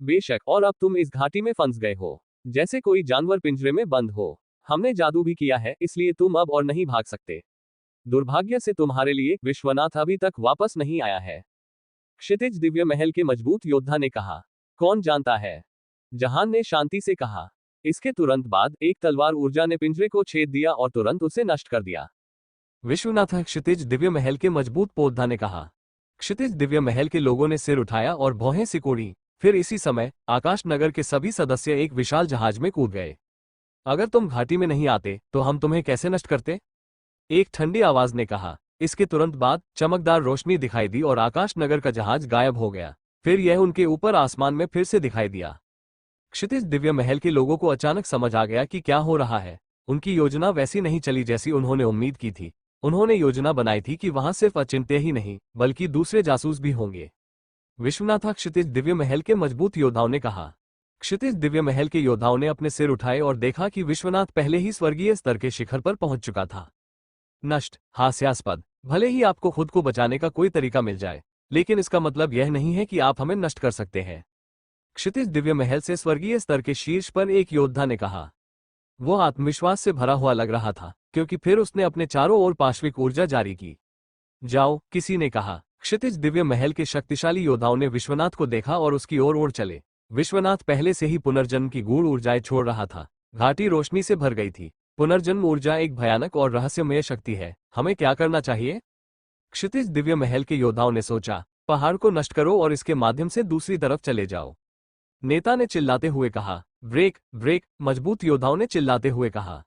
बेशक, और अब तुम इस घाटी में फंस गए हो, जैसे कोई जानवर पिंजरे में बंद हो। हमने जादू भी किया है, इसलिए तुम अब और नहीं भाग सकते। दुर्भाग्य से तुम्हारे लिए विश्वनाथ अभी तक वापस नहीं आया है। क्षितिज दिव्य महल के मजबूत योद्धा ने कहा। कौन जानता है? जहान ने शांति से कहा। इसके तुरंत बाद एक तलवार ऊर्जा ने पिंजरे को छेद दिया और तुरंत उसे नष्ट कर दिया। विश्वनाथ, क्षितिज दिव्य महल के मजबूत योद्धा ने कहा। क्षितिज दिव्य महल के लोगों ने सिर उठाया और भौहें सिकोड़ी। फिर इसी समय आकाश नगर के सभी सदस्य एक विशाल जहाज में कूद गए। अगर तुम घाटी में नहीं आते तो हम तुम्हें कैसे नष्ट करते? एक ठंडी आवाज ने कहा। इसके तुरंत बाद चमकदार रोशनी दिखाई दी और आकाश नगर का जहाज गायब हो गया। फिर यह उनके ऊपर आसमान में फिर से दिखाई दिया। क्षितिज दिव्य महल के लोगों को अचानक समझ आ गया कि क्या हो रहा है। उनकी योजना वैसी नहीं चली जैसी उन्होंने उम्मीद की थी। उन्होंने योजना बनाई थी कि वहां सिर्फ अचिंत्य ही नहीं बल्कि दूसरे जासूस भी होंगे। विश्वनाथ, क्षितिज दिव्य महल के मजबूत योद्धाओं ने कहा। क्षितिज दिव्य महल के योद्धाओं ने अपने सिर उठाए और देखा कि विश्वनाथ पहले ही स्वर्गीय स्तर के शिखर पर पहुंच चुका था। नष्ट, हास्यास्पद। भले ही आपको खुद को बचाने का कोई तरीका मिल जाए, लेकिन इसका मतलब यह नहीं है कि आप हमें नष्ट कर सकते हैं। क्षितिज दिव्य महल से स्वर्गीय स्तर के शीर्ष पर एक योद्धा ने कहा। वो आत्मविश्वास से भरा हुआ लग रहा था, क्योंकि फिर उसने अपने चारों ओर पाश्विक ऊर्जा जारी की। जाओ, किसी ने कहा। क्षितिज दिव्य महल के शक्तिशाली योद्धाओं ने विश्वनाथ को देखा और उसकी ओर ओर चले। विश्वनाथ पहले से ही पुनर्जन्म की गूढ़ ऊर्जाएं छोड़ रहा था। घाटी रोशनी से भर गई थी। पुनर्जन्म ऊर्जा एक भयानक और रहस्यमय शक्ति है। हमें क्या करना चाहिए? क्षितिज दिव्य महल के योद्धाओं ने सोचा। पहाड़ को नष्ट करो और इसके माध्यम से दूसरी तरफ चले जाओ। नेता ने चिल्लाते हुए कहा। ब्रेक, ब्रेक, मजबूत योद्धाओं ने चिल्लाते हुए कहा।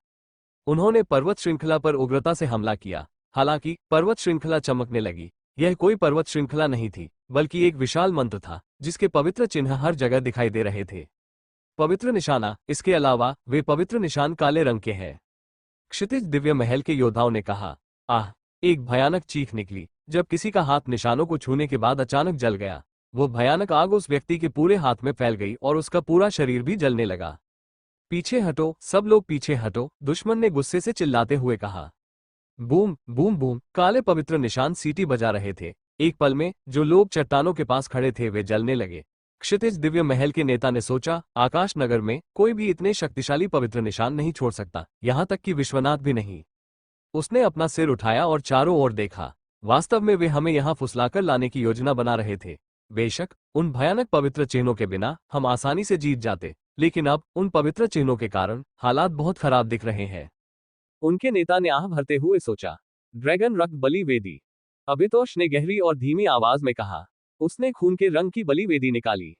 उन्होंने पर्वत श्रृंखला पर उग्रता से हमला किया। हालांकि पर्वत श्रृंखला चमकने लगी। यह कोई पर्वत श्रृंखला नहीं थी, बल्कि एक विशाल मंत्र था, जिसके पवित्र चिन्ह हर जगह दिखाई दे रहे थे। पवित्र निशाना। इसके अलावा वे पवित्र निशान काले रंग के हैं। क्षितिज दिव्य महल के योद्धाओं ने कहा। आह! एक भयानक चीख निकली, जब किसी का हाथ निशानों को छूने के बाद अचानक जल गया। वो भयानक आग उस व्यक्ति के पूरे हाथ में फैल गई और उसका पूरा शरीर भी जलने लगा। पीछे हटो, सब लोग पीछे हटो, दुश्मन ने गुस्से से चिल्लाते हुए कहा। बूम बूम बूम, काले पवित्र निशान सीटी बजा रहे थे। एक पल में जो लोग चट्टानों के पास खड़े थे वे जलने लगे। क्षितिज दिव्य महल के नेता ने सोचा, आकाश नगर में कोई भी इतने शक्तिशाली पवित्र निशान नहीं छोड़ सकता, यहाँ तक कि विश्वनाथ भी नहीं। उसने अपना सिर उठाया और चारों ओर देखा। वास्तव में वे हमें यहाँ फुसलाकर लाने की योजना बना रहे थे। बेशक उन भयानक पवित्र चिन्हों के बिना हम आसानी से जीत जाते, लेकिन अब उन पवित्र चिन्हों के कारण हालात बहुत खराब दिख रहे हैं। उनके नेता ने आह भरते हुए सोचा। ड्रैगन रक्त बलि वेदी। अभितोष ने गहरी और धीमी आवाज में कहा। उसने खून के रंग की बलि वेदी निकाली।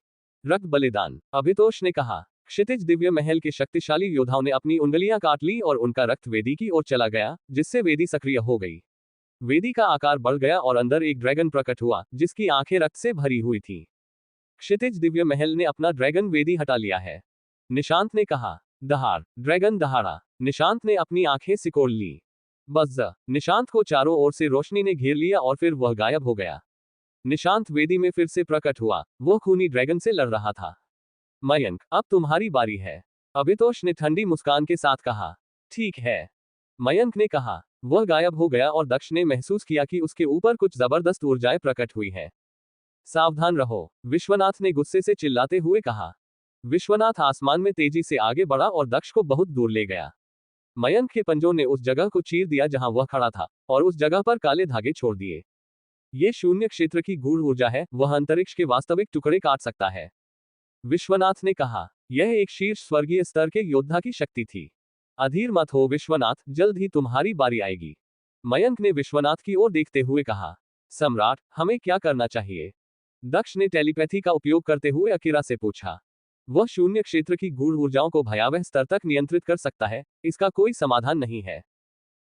रक्त बलिदान। अभितोष ने कहा। क्षितिज दिव्य महल के शक्तिशाली योद्धाओं ने अपनी उंगलियां काट ली और उनका रक्त वेदी की ओर चला गया, जिससे वेदी सक्रिय हो गई। वेदी का आकार बढ़ गया और अंदर एक ड्रैगन प्रकट हुआ, जिसकी आंखें रक्त से भरी हुई थी। क्षितिज दिव्य महल ने अपना ड्रैगन वेदी हटा लिया है। निशांत ने कहा। दहाड़। ड्रैगन दहाड़ा। निशांत ने अपनी आंखें सिकोड़ ली। बज्जा। निशांत को चारों ओर से रोशनी ने घेर लिया और फिर वह गायब हो गया। निशांत वेदी में फिर से प्रकट हुआ। वो खूनी ड्रैगन से लड़ रहा था। मयंक, अब तुम्हारी बारी है। अभितोष ने ठंडी मुस्कान के साथ कहा। ठीक है, मयंक ने कहा। वह गायब हो गया और दक्ष ने महसूस किया कि उसके ऊपर कुछ जबरदस्त ऊर्जाएं प्रकट हुई हैं। सावधान रहो, विश्वनाथ ने गुस्से से चिल्लाते हुए कहा। विश्वनाथ आसमान में तेजी से आगे बढ़ा और दक्ष को बहुत दूर ले गया। मयंक के पंजों ने उस जगह को चीर दिया जहां वह खड़ा था, और उस जगह पर काले धागे छोड़ दिए। ये शून्य क्षेत्र की गूढ़ ऊर्जा है, वह अंतरिक्ष के वास्तविक टुकड़े काट सकता है। विश्वनाथ ने कहा। यह एक शीर्ष स्वर्गीय स्तर के योद्धा की शक्ति थी। अधीर मत हो विश्वनाथ, जल्द ही तुम्हारी बारी आएगी। मयंक ने विश्वनाथ की ओर देखते हुए कहा। सम्राट, हमें क्या करना चाहिए? दक्ष ने टेलीपैथी का उपयोग करते हुए अकीरा से पूछा। वह शून्य क्षेत्र की गूढ़ ऊर्जाओं को भयावह स्तर तक नियंत्रित कर सकता है, इसका कोई समाधान नहीं है।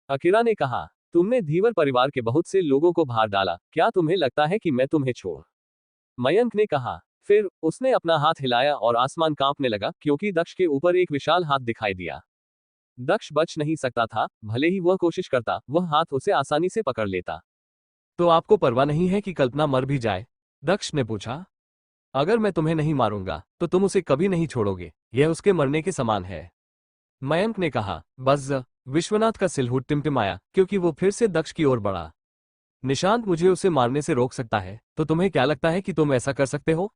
अकीरा ने कहा। तुमने धीवर परिवार के बहुत से लोगों को बाहर डाला, क्या तुम्हें लगता है कि मैं तुम्हें छोड़? मयंक ने कहा। फिर उसने अपना हाथ हिलाया और आसमान कांपने लगा, क्योंकि दक्ष के ऊपर एक विशाल हाथ दिखाई दिया। दक्ष बच नहीं सकता था, भले ही वह कोशिश करता, वह हाथ उसे आसानी से पकड़ लेता। तो आपको परवाह नहीं है कि कल्पना मर भी जाए? दक्ष ने पूछा। अगर मैं तुम्हें नहीं मारूंगा तो तुम उसे कभी नहीं छोड़ोगे, यह उसके मरने के समान है। मयंक ने कहा। बस। विश्वनाथ का सिलहुट टिमटिमाया, क्योंकि वो फिर से दक्ष की ओर बढ़ा। निशांत मुझे उसे मारने से रोक सकता है, तो तुम्हें क्या लगता है कि तुम ऐसा कर सकते हो?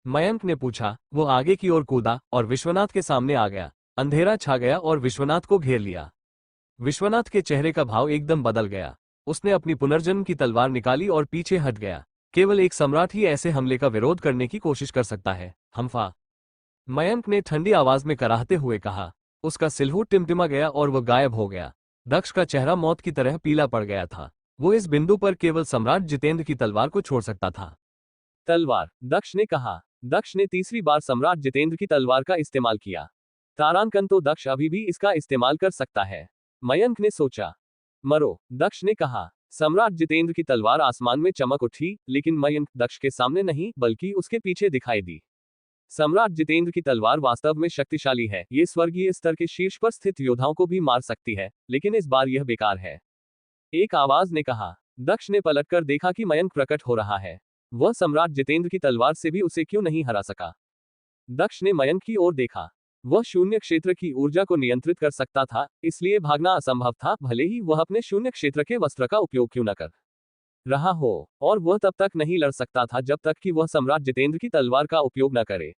मयंक ने पूछा। वो आगे की ओर कूदा और विश्वनाथ के सामने आ गया। अंधेरा छा गया और विश्वनाथ को घेर लिया। विश्वनाथ के चेहरे का भाव एकदम बदल गया। उसने अपनी पुनर्जन्म की तलवार निकाली और पीछे हट गया। केवल एक सम्राट ही ऐसे हमले का विरोध करने की कोशिश कर सकता है, हमफा। मयंक ने ठंडी आवाज में कराहते हुए कहा। उसका सिलहुट टिमटिमा गया और वह गायब हो गया। दक्ष का चेहरा मौत की तरह पीला पड़ गया था। वो इस बिंदु पर केवल सम्राट जितेंद्र की तलवार को छोड़ सकता था। तलवार, दक्ष ने कहा। दक्ष ने तीसरी बार सम्राट जितेंद्र की तलवार का इस्तेमाल किया। तारांकन, तो दक्ष अभी भी इसका इस्तेमाल कर सकता है, मयंक ने सोचा। मरो, दक्ष ने कहा। सम्राट जितेंद्र की तलवार आसमान में चमक उठी, लेकिन मयंक दक्ष के सामने नहीं बल्कि उसके पीछे दिखाई दी। सम्राट जितेंद्र की तलवार वास्तव में शक्तिशाली है, ये स्वर्गीय स्तर के शीर्ष पर स्थित योद्धाओं को भी मार सकती है, लेकिन इस बार यह बेकार है, एक आवाज ने कहा। दक्ष ने पलटकर देखा कि मयंक प्रकट हो रहा है। वह सम्राट जितेंद्र की तलवार से भी उसे क्यों नहीं हरा सका? दक्ष ने मयंक की ओर देखा। वह शून्य क्षेत्र की ऊर्जा को नियंत्रित कर सकता था, इसलिए भागना असंभव था, भले ही वह अपने शून्य क्षेत्र के वस्त्र का उपयोग क्यों न कर रहा हो, और वह तब तक नहीं लड़ सकता था जब तक कि वह सम्राट जितेंद्र की तलवार का उपयोग न करे।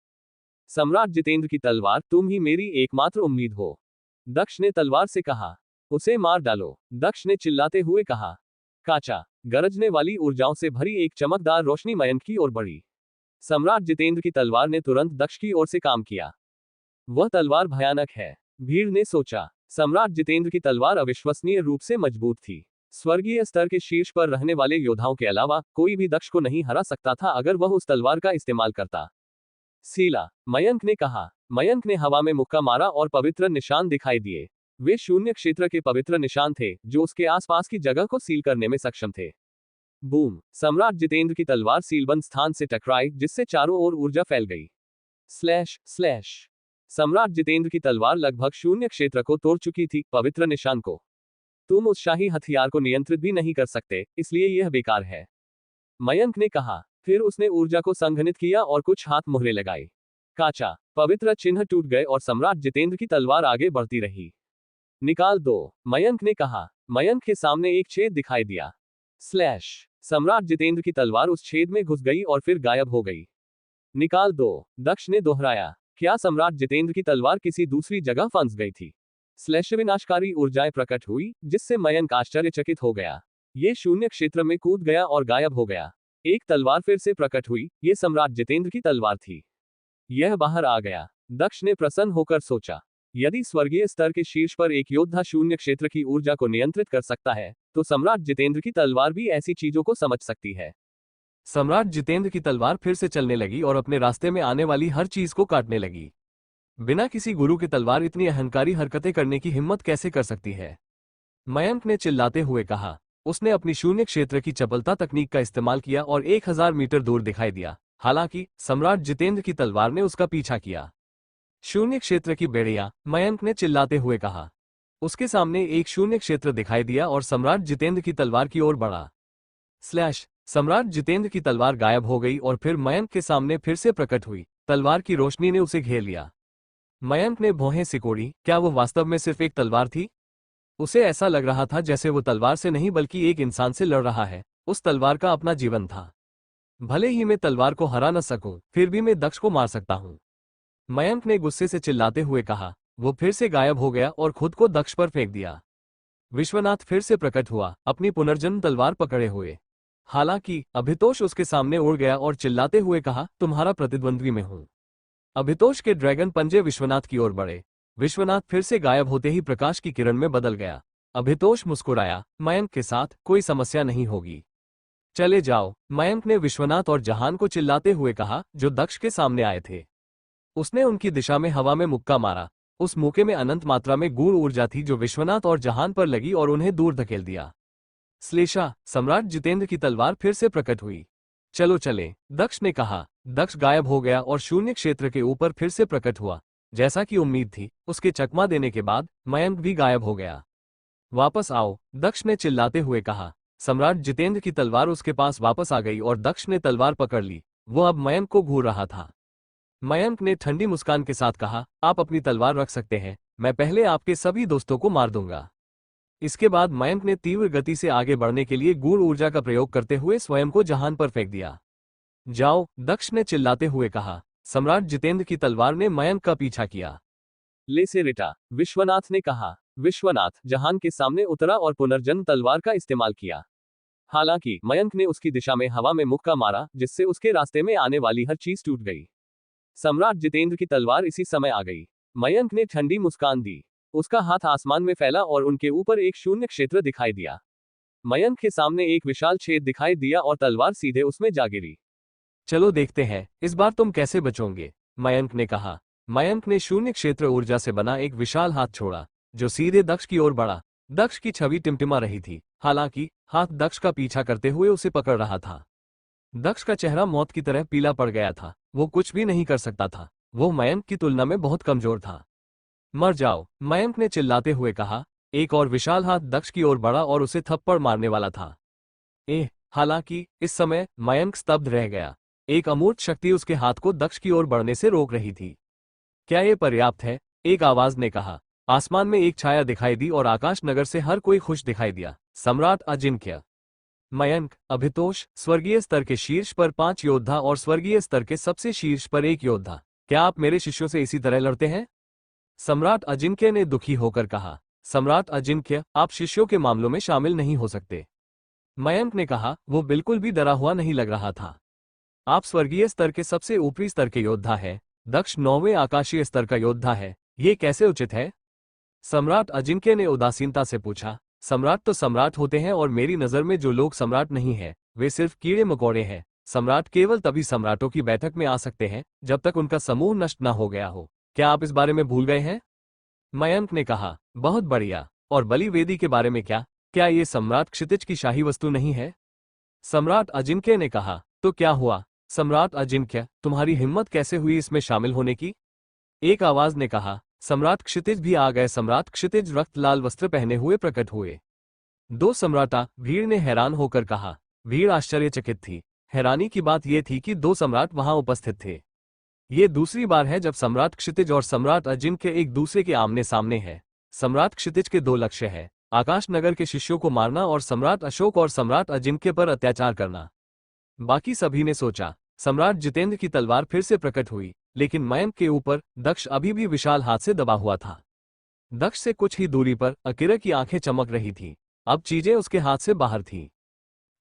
सम्राट जितेंद्र की तलवार, तुम ही मेरी एकमात्र उम्मीद हो, दक्ष ने तलवार से कहा। उसे मार डालो, दक्ष ने चिल्लाते हुए कहा। काचा। गरजने वाली ऊर्जाओं से भरी एक चमकदार रोशनी मयंक की ओर बढ़ी। सम्राट जितेंद्र की तलवार ने तुरंत दक्ष की ओर से काम किया। वह तलवार भयानक है, भीड़ ने सोचा। सम्राट जितेंद्र की तलवार अविश्वसनीय रूप से मजबूत थी। स्वर्गीय स्तर के शीर्ष पर रहने वाले योद्धाओं के अलावा कोई भी दक्ष को नहीं हरा सकता था अगर वह उस तलवार का इस्तेमाल करता। सीला, मयंक ने कहा। मयंक ने हवा में मुक्का मारा और पवित्र निशान दिखाई दिए। वे शून्य क्षेत्र के पवित्र निशान थे, जो उसके आसपास की जगह को सील करने में सक्षम थे। बूम! सम्राट जितेंद्र की तलवार सीलबंद स्थान से टकराई, जिससे चारों ओर ऊर्जा फैल गई। Slash slash. सम्राट जितेंद्र की तलवार लगभग शून्य क्षेत्र को तोड़ चुकी थी, पवित्र निशान को। तुम उस शाही हथियार को नियंत्रित भी नहीं कर सकते, इसलिए यह बेकार है, मयंक ने कहा। फिर उसने ऊर्जा को संघनित किया और कुछ हाथ मुहरे लगाई। काचा, पवित्र चिन्ह टूट गए और सम्राट जितेंद्र की तलवार आगे बढ़ती रही। निकाल दो, मयंक ने कहा। मयंक के सामने एक छेद दिखाई दिया। स्लैश, सम्राट जितेंद्र की तलवार उस छेद में घुस गई और फिर गायब हो गई। निकाल दो, दक्ष ने दोहराया। क्या सम्राट जितेंद्र की तलवार किसी दूसरी जगह फंस गई थी? स्लैश, विनाशकारी ऊर्जाएं प्रकट हुई, जिससे मयंक आश्चर्यचकित हो गया। ये शून्य क्षेत्र में कूद गया और गायब हो गया। एक तलवार फिर से प्रकट हुई, ये सम्राट जितेंद्र की तलवार थी। यह बाहर आ गया। दक्ष ने प्रसन्न होकर सोचा, यदि स्वर्गीय स्तर के शीर्ष पर एक योद्धा शून्य क्षेत्र की ऊर्जा को नियंत्रित कर सकता है, तो सम्राट जितेंद्र की तलवार भी ऐसी चीजों को समझ सकती है। सम्राट जितेंद्र की तलवार फिर से चलने लगी और अपने रास्ते में आने वाली हर चीज को काटने लगी। बिना किसी गुरु की तलवार इतनी अहंकारी हरकतें करने की हिम्मत कैसे कर सकती है? मयंक ने चिल्लाते हुए कहा। उसने अपनी शून्य क्षेत्र की चपलता तकनीक का इस्तेमाल किया और 1000 मीटर दूर दिखाई दिया। हालांकि सम्राट जितेंद्र की तलवार ने उसका पीछा किया। शून्य क्षेत्र की बेड़िया, मयंक ने चिल्लाते हुए कहा। उसके सामने एक शून्य क्षेत्र दिखाई दिया और सम्राट जितेंद्र की तलवार की ओर बढ़ा। स्लैश, सम्राट जितेंद्र की तलवार गायब हो गई और फिर मयंक के सामने फिर से प्रकट हुई। तलवार की रोशनी ने उसे घेर लिया। मयंक ने भौहें सिकोड़ी। क्या वो वास्तव में सिर्फ एक तलवार थी? उसे ऐसा लग रहा था जैसे वो तलवार से नहीं बल्कि एक इंसान से लड़ रहा है। उस तलवार का अपना जीवन था। भले ही मैं तलवार को हरा न सकूं, फिर भी मैं दक्ष को मार सकता हूं। मयंक ने गुस्से से चिल्लाते हुए कहा। वो फिर से गायब हो गया और खुद को दक्ष पर फेंक दिया। विश्वनाथ फिर से प्रकट हुआ, अपनी पुनर्जन्म तलवार पकड़े हुए। हालांकि अभितोष उसके सामने उड़ गया और चिल्लाते हुए कहा, तुम्हारा प्रतिद्वंद्वी मैं हूं। अभितोष के ड्रैगन पंजे विश्वनाथ की ओर बढ़े। विश्वनाथ फिर से गायब होते ही प्रकाश की किरण में बदल गया। अभितोष मुस्कुराया, मयंक के साथ कोई समस्या नहीं होगी। चले जाओ, मयंक ने विश्वनाथ और जहान को चिल्लाते हुए कहा, जो दक्ष के सामने आए थे। उसने उनकी दिशा में हवा में मुक्का मारा। उस मुक्के में अनंत मात्रा में गूढ़ ऊर्जा थी जो विश्वनाथ और जहान पर लगी और उन्हें दूर धकेल दिया। श्लेषा, सम्राट जितेंद्र की तलवार फिर से प्रकट हुई। चलो चले, दक्ष ने कहा। दक्ष गायब हो गया और शून्य क्षेत्र के ऊपर फिर से प्रकट हुआ। जैसा कि उम्मीद थी, उसके चकमा देने के बाद मयंक भी गायब हो गया। वापस आओ, दक्ष ने चिल्लाते हुए कहा। सम्राट जितेंद्र की तलवार उसके पास वापस आ गई और दक्ष ने तलवार पकड़ ली। वो अब मयंक को घूर रहा था। मयंक ने ठंडी मुस्कान के साथ कहा, आप अपनी तलवार रख सकते हैं, मैं पहले आपके सभी दोस्तों को मार दूंगा। इसके बाद मयंक ने तीव्र गति से आगे बढ़ने के लिए गूढ़ ऊर्जा का प्रयोग करते हुए स्वयं को जहान पर फेंक दिया। जाओ, दक्ष ने चिल्लाते हुए कहा। सम्राट जितेंद्र की तलवार ने मयंक का पीछा किया। ले से रिटा, विश्वनाथ ने कहा। विश्वनाथ जहान के सामने उतरा और पुनर्जन्म तलवार का इस्तेमाल किया। हालांकि मयंक ने उसकी दिशा में हवा में मुक्का मारा, जिससे उसके रास्ते में आने वाली हर चीज टूट गई। सम्राट जितेंद्र की तलवार इसी समय आ गई। मयंक ने ठंडी मुस्कान दी। उसका हाथ आसमान में फैला और उनके ऊपर एक शून्य क्षेत्र दिखाई दिया। मयंक के सामने एक विशाल छेद दिखाई दिया और तलवार सीधे उसमें जा गिरी। चलो देखते हैं, इस बार तुम कैसे बचोगे, मयंक ने कहा। मयंक ने शून्य क्षेत्र ऊर्जा से बना एक विशाल हाथ छोड़ा, जो सीधे दक्ष की ओर बढ़ा। दक्ष की छवि टिमटिमा रही थी, हालांकि हाथ दक्ष का पीछा करते हुए उसे पकड़ रहा था। दक्ष का चेहरा मौत की तरह पीला पड़ गया था। वो कुछ भी नहीं कर सकता था। वो मयंक की तुलना में बहुत कमजोर था। मर जाओ, मयंक ने चिल्लाते हुए कहा। एक और विशाल हाथ दक्ष की ओर बढ़ा और उसे थप्पड़ मारने वाला था। हालांकि इस समय मयंक स्तब्ध रह गया। एक अमूर्त शक्ति उसके हाथ को दक्ष की ओर बढ़ने से रोक रही थी। क्या ये पर्याप्त है? एक आवाज ने कहा। आसमान में एक छाया दिखाई दी और आकाश नगर से हर कोई खुश दिखाई दिया। सम्राट अजिंक्य, मयंक, अभितोष, स्वर्गीय स्तर के शीर्ष पर 5 योद्धा और स्वर्गीय स्तर के सबसे शीर्ष पर 1 योद्धा। क्या आप मेरे शिष्यों से इसी तरह लड़ते हैं? सम्राट अजिंक्य ने दुखी होकर कहा। सम्राट अजिंक्य, आप शिष्यों के मामलों में शामिल नहीं हो सकते। मयंक ने कहा। वो बिल्कुल भी डरा हुआ नहीं लग रहा था। आप स्वर्गीय स्तर के सबसे ऊपरी स्तर के योद्धा हैं। दक्ष 9वें आकाशीय स्तर का योद्धा है। ये कैसे उचित है? सम्राट अजिंक्य ने उदासीनता से पूछा। सम्राट तो सम्राट होते हैं और मेरी नजर में जो लोग सम्राट नहीं है, वे सिर्फ कीड़े मकोड़े हैं। सम्राट केवल तभी सम्राटों की बैठक में आ सकते हैं जब तक उनका समूह नष्ट न हो गया हो। क्या आप इस बारे में भूल गए हैं? मयंक ने कहा। बहुत बढ़िया। और बलि वेदी के बारे में क्या? क्या ये सम्राट क्षितिज की शाही वस्तु नहीं है? सम्राट अजिंक्य ने कहा। तो क्या हुआ? सम्राट अजिंक्य, तुम्हारी हिम्मत कैसे हुई इसमें शामिल होने की? एक आवाज ने कहा। सम्राट क्षितिज भी आ गए। सम्राट क्षितिज रक्त लाल वस्त्र पहने हुए प्रकट हुए। 2 सम्राटा, भीड़ ने हैरान होकर कहा। भीड़ आश्चर्यचकित थी। हैरानी की बात यह थी कि 2 सम्राट वहां उपस्थित थे। ये दूसरी बार है जब सम्राट क्षितिज और सम्राट अजिंक्य एक दूसरे के आमने सामने है। सम्राट क्षितिज के दो लक्ष्य है, आकाश नगर के शिष्यों को मारना और सम्राट अशोक और सम्राट अजिंक्य पर अत्याचार करना। बाकी सभी ने सोचा। सम्राट जितेंद्र की तलवार फिर से प्रकट हुई, लेकिन मयंक के ऊपर दक्ष अभी भी विशाल हाथ से दबा हुआ था। दक्ष से कुछ ही दूरी पर अकिरा की आंखें चमक रही थी। अब चीजें उसके हाथ से बाहर थीं।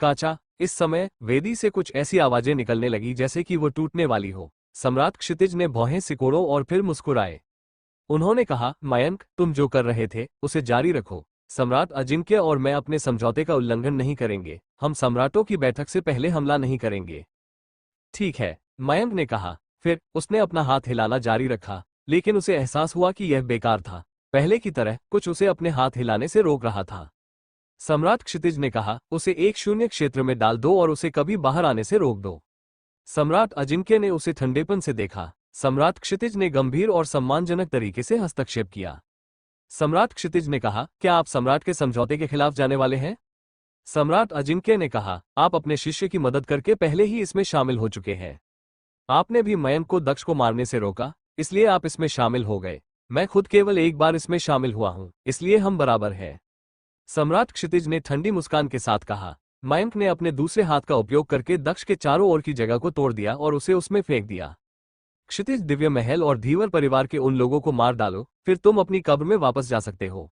काचा, इस समय वेदी से कुछ ऐसी आवाजें निकलने लगी जैसे कि वो टूटने वाली हो। सम्राट क्षितिज ने भौहें सिकोड़ो और फिर मुस्कुराए। उन्होंने कहा, मयंक, तुम जो कर रहे थे उसे जारी रखो। सम्राट अजिंक्य और मैं अपने समझौते का उल्लंघन नहीं करेंगे। हम सम्राटों की बैठक से पहले हमला नहीं करेंगे। ठीक है, मयंक ने कहा। फिर उसने अपना हाथ हिलाना जारी रखा, लेकिन उसे एहसास हुआ कि यह बेकार था। पहले की तरह कुछ उसे अपने हाथ हिलाने से रोक रहा था। सम्राट क्षितिज ने कहा, उसे एक शून्य क्षेत्र में डाल दो और उसे कभी बाहर आने से रोक दो। सम्राट अजिंक्य ने उसे ठंडेपन से देखा। सम्राट क्षितिज ने गंभीर और सम्मानजनक तरीके से हस्तक्षेप किया। सम्राट क्षितिज ने कहा, क्या आप सम्राट के समझौते के खिलाफ जाने वाले हैं? सम्राट अजिंक्य ने कहा, आप अपने शिष्य की मदद करके पहले ही इसमें शामिल हो चुके हैं। आपने भी मयंक को दक्ष को मारने से रोका, इसलिए आप इसमें शामिल हो गए। मैं खुद केवल एक बार इसमें शामिल हुआ हूं, इसलिए हम बराबर हैं। सम्राट क्षितिज ने ठंडी मुस्कान के साथ कहा। मयंक ने अपने दूसरे हाथ का उपयोग करके दक्ष के चारों ओर की जगह को तोड़ दिया और उसे उसमें फेंक दिया। क्षितिज दिव्य महल और धीवर परिवार के उन लोगों को मार डालो, फिर तुम अपनी कब्र में वापस जा सकते हो।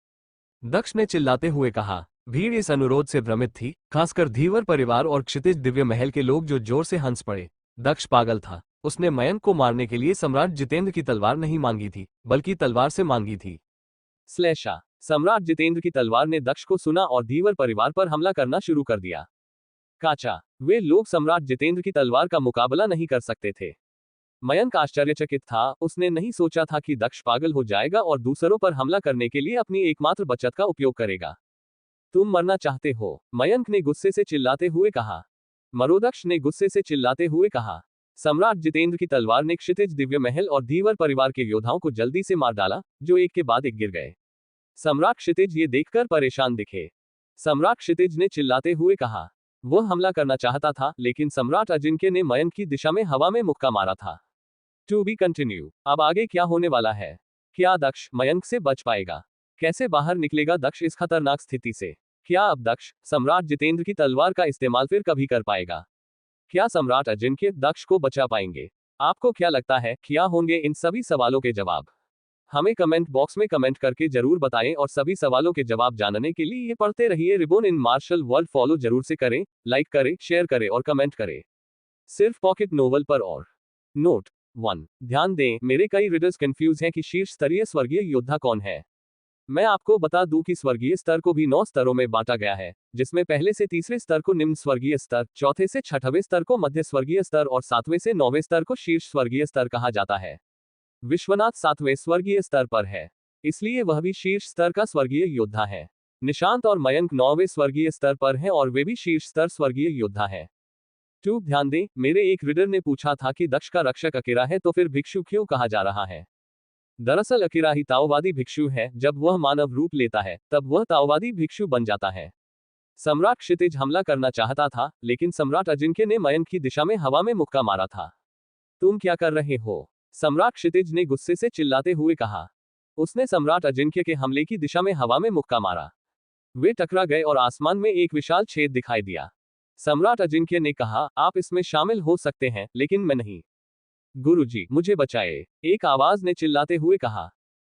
दक्ष ने चिल्लाते हुए कहा। भीड़ इस अनुरोध से भ्रमित थी, खासकर धीवर परिवार और क्षितिज दिव्य महल के लोग जो जोर से हंस पड़े। दक्ष पागल था। उसने मयंक को मारने के लिए सम्राट जितेंद्र की तलवार नहीं मांगी थी, बल्कि तलवार से मांगी थी। श्लेषा, सम्राट जितेंद्र की तलवार ने दक्ष को सुना और धीवर परिवार पर हमला करना शुरू कर दिया। काचा, वे लोग सम्राट जितेंद्र की तलवार का मुकाबला नहीं कर सकते थे। मयंक आश्चर्यचकित था। उसने नहीं सोचा था कि दक्ष पागल हो जाएगा और दूसरों पर हमला करने के लिए अपनी एकमात्र बचत का उपयोग करेगा। तुम मरना चाहते हो? मयंक ने गुस्से से चिल्लाते हुए कहा। मरोदक्ष ने गुस्से से चिल्लाते हुए कहा। सम्राट जितेंद्र की तलवार ने क्षितिज दिव्य महल और धीवर परिवार के योद्धाओं को जल्दी से मार डाला, जो एक के बाद एक गिर गए। सम्राट क्षितिज ये देखकर परेशान दिखे। सम्राट क्षितिज ने चिल्लाते हुए कहा। वह हमला करना चाहता था, लेकिन सम्राट अजिंक्य ने मयंक की दिशा में हवा में मुक्का मारा था। To be continue. अब आगे क्या होने वाला है? क्या दक्ष मयंक से बच पाएगा? कैसे बाहर निकलेगा दक्ष इस खतरनाक स्थिति से? क्या अब दक्ष सम्राट जितेंद्र की तलवार का इस्तेमाल फिर कभी कर पाएगा? क्या सम्राट अजिंक्य दक्ष को बचा पाएंगे? आपको क्या लगता है, क्या होंगे इन सभी सवालों के जवाब? हमें कमेंट बॉक्स में कमेंट करके जरूर बताएं और सभी सवालों के जवाब जानने के लिए पढ़ते रहिए reborn in martial world. Follow जरूर से करें, लाइक करें, शेयर करें और कमेंट करें। सिर्फ पॉकेट नोवेल पर। और नोट 1, ध्यान दें, मेरे कई रीडर्स कंफ्यूज हैं कि शीर्ष स्तरीय स्वर्गीय योद्धा कौन है। मैं आपको बता दूं कि स्वर्गीय स्तर को भी 9 स्तरों में बांटा गया है, जिसमें पहले से तीसरे स्तर को निम्न स्वर्गीय स्तर, चौथे से छठवें स्तर को मध्य स्वर्गीय स्तर और 7वें से 9वें स्तर को शीर्ष स्वर्गीय स्तर कहा जाता है। विश्वनाथ 7वें स्वर्गीय स्तर पर है, इसलिए वह भी शीर्ष स्तर का स्वर्गीय योद्धा है। निशांत और मयंक 9वें स्वर्गीय स्तर पर हैं और वे भी शीर्ष स्तर स्वर्गीय योद्धा है। 2, ध्यान दें, मेरे एक रीडर ने पूछा था कि दक्ष का रक्षक अकिरा है तो फिर भिक्षु क्यों कहा जा रहा है। दरअसल अकिरा ही ताओवादी भिक्षु है। जब वह मानव रूप लेता है तब वह ताओवादी भिक्षु बन जाता है। सम्राट क्षितिज हमला करना चाहता था, लेकिन सम्राट अजिंक्य ने मयंक की दिशा में हवा में मुक्का मारा था। तुम क्या कर रहे हो? सम्राट क्षितिज ने गुस्से से चिल्लाते हुए कहा। उसने सम्राट अजिंक्य के हमले की दिशा में हवा में मुक्का मारा। वे टकरा गए और आसमान में एक विशाल छेद दिखाई दिया। सम्राट अजिंक्य ने कहा, आप इसमें शामिल हो सकते हैं, लेकिन मैं नहीं। गुरुजी, मुझे बचाए, एक आवाज ने चिल्लाते हुए कहा।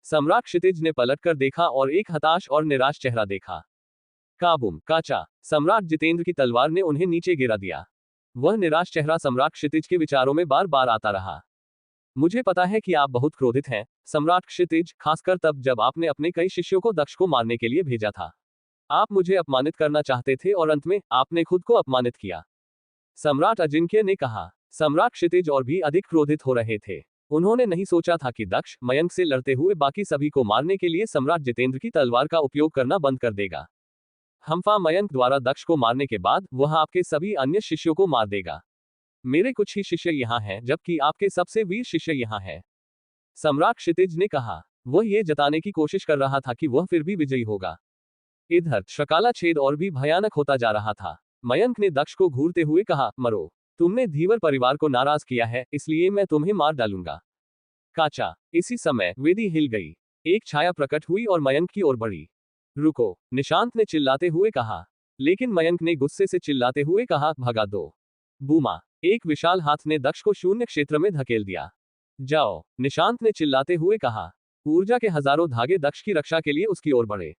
सम्राट क्षितिज ने पलटकर देखा और एक हताश और निराश चेहरा देखा। काबुम, काचा, सम्राट जितेंद्र की तलवार ने उन्हें नीचे गिरा दिया। वह निराश चेहरा सम्राट क्षितिज के विचारों में बार बार आता रहा। मुझे पता है कि आप बहुत क्रोधित हैं, सम्राट क्षितिज, खासकर तब जब आपने अपने कई शिष्यों को दक्ष को मारने के लिए भेजा था। आप मुझे अपमानित करना चाहते थे और अंत में आपने खुद को अपमानित किया। सम्राट अजिंक्य ने कहा। सम्राट क्षितिज और भी अधिक क्रोधित हो रहे थे। उन्होंने नहीं सोचा था कि दक्ष मयंक से लड़ते हुए बाकी सभी को मारने के लिए सम्राट जितेंद्र की तलवार का उपयोग करना बंद कर देगा। हम्फा मयंक द्वारा दक्ष को मारने के बाद वह आपके सभी अन्य शिष्यों को मार देगा। मेरे कुछ ही शिष्य यहाँ हैं, जबकि आपके सबसे वीर शिष्य यहाँ हैं। सम्राट क्षितिज ने कहा। वह ये जताने की कोशिश कर रहा था कि वह फिर भी विजयी होगा। इधर शकाला छेद और भी भयानक होता जा रहा था। मयंक ने दक्ष को घूरते हुए कहा, मरो। तुमने धीवर परिवार को नाराज किया है, इसलिए मैं तुम्हें मार डालूंगा। काचा। इसी समय वेदी हिल गई। एक छाया प्रकट हुई और मयंक की ओर बढ़ी। रुको, निशांत ने चिल्लाते हुए कहा। लेकिन मयंक ने गुस्से से चिल्लाते हुए कहा, भगा दो। बूमा। एक विशाल हाथ ने दक्ष को शून्य क्षेत्र में धकेल दिया। जाओ, निशांत ने चिल्लाते हुए कहा। ऊर्जा के हजारों धागे दक्ष की रक्षा के लिए उसकी ओर बढ़े।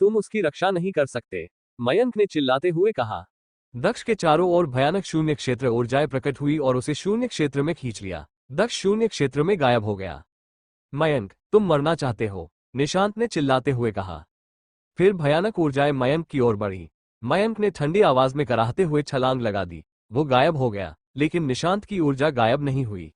तुम उसकी रक्षा नहीं कर सकते, मयंक ने चिल्लाते हुए कहा। दक्ष के चारों ओर भयानक शून्य क्षेत्र ऊर्जाएं प्रकट हुई और उसे शून्य क्षेत्र में खींच लिया। दक्ष शून्य क्षेत्र में गायब हो गया। मयंक, तुम मरना चाहते हो, निशांत ने चिल्लाते हुए कहा। फिर भयानक ऊर्जाएं मयंक की ओर बढ़ी। मयंक ने ठंडी आवाज में कराहते हुए छलांग लगा दी। वो गायब हो गया, लेकिन निशांत की ऊर्जा गायब नहीं हुई।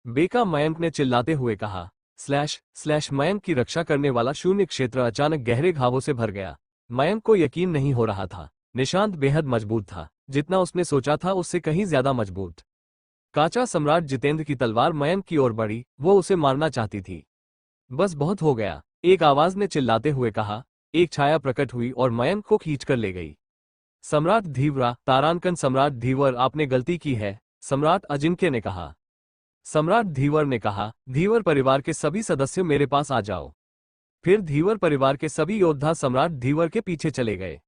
बेका, मयंक ने चिल्लाते हुए कहा। स्लैश स्लैश मयंक की रक्षा करने वाला शून्य क्षेत्र अचानक गहरे घावों से भर गया। मयंक को यकीन नहीं हो रहा था। निशांत बेहद मजबूत था, जितना उसने सोचा था उससे कहीं ज्यादा मजबूत। काचा सम्राट जितेंद्र की तलवार मयंक की ओर बढ़ी, वो उसे मारना चाहती थी। बस बहुत हो गया, एक आवाज ने चिल्लाते हुए कहा। एक छाया प्रकट हुई और मयंक को खींचकर ले गई। सम्राट धीवरा, तारांकन सम्राट धीवर, आपने गलती की है, सम्राट अजिंक्य ने कहा। सम्राट धीवर ने कहा, धीवर परिवार के सभी सदस्य मेरे पास आ जाओ। फिर धीवर परिवार के सभी योद्धा सम्राट धीवर के पीछे चले गए।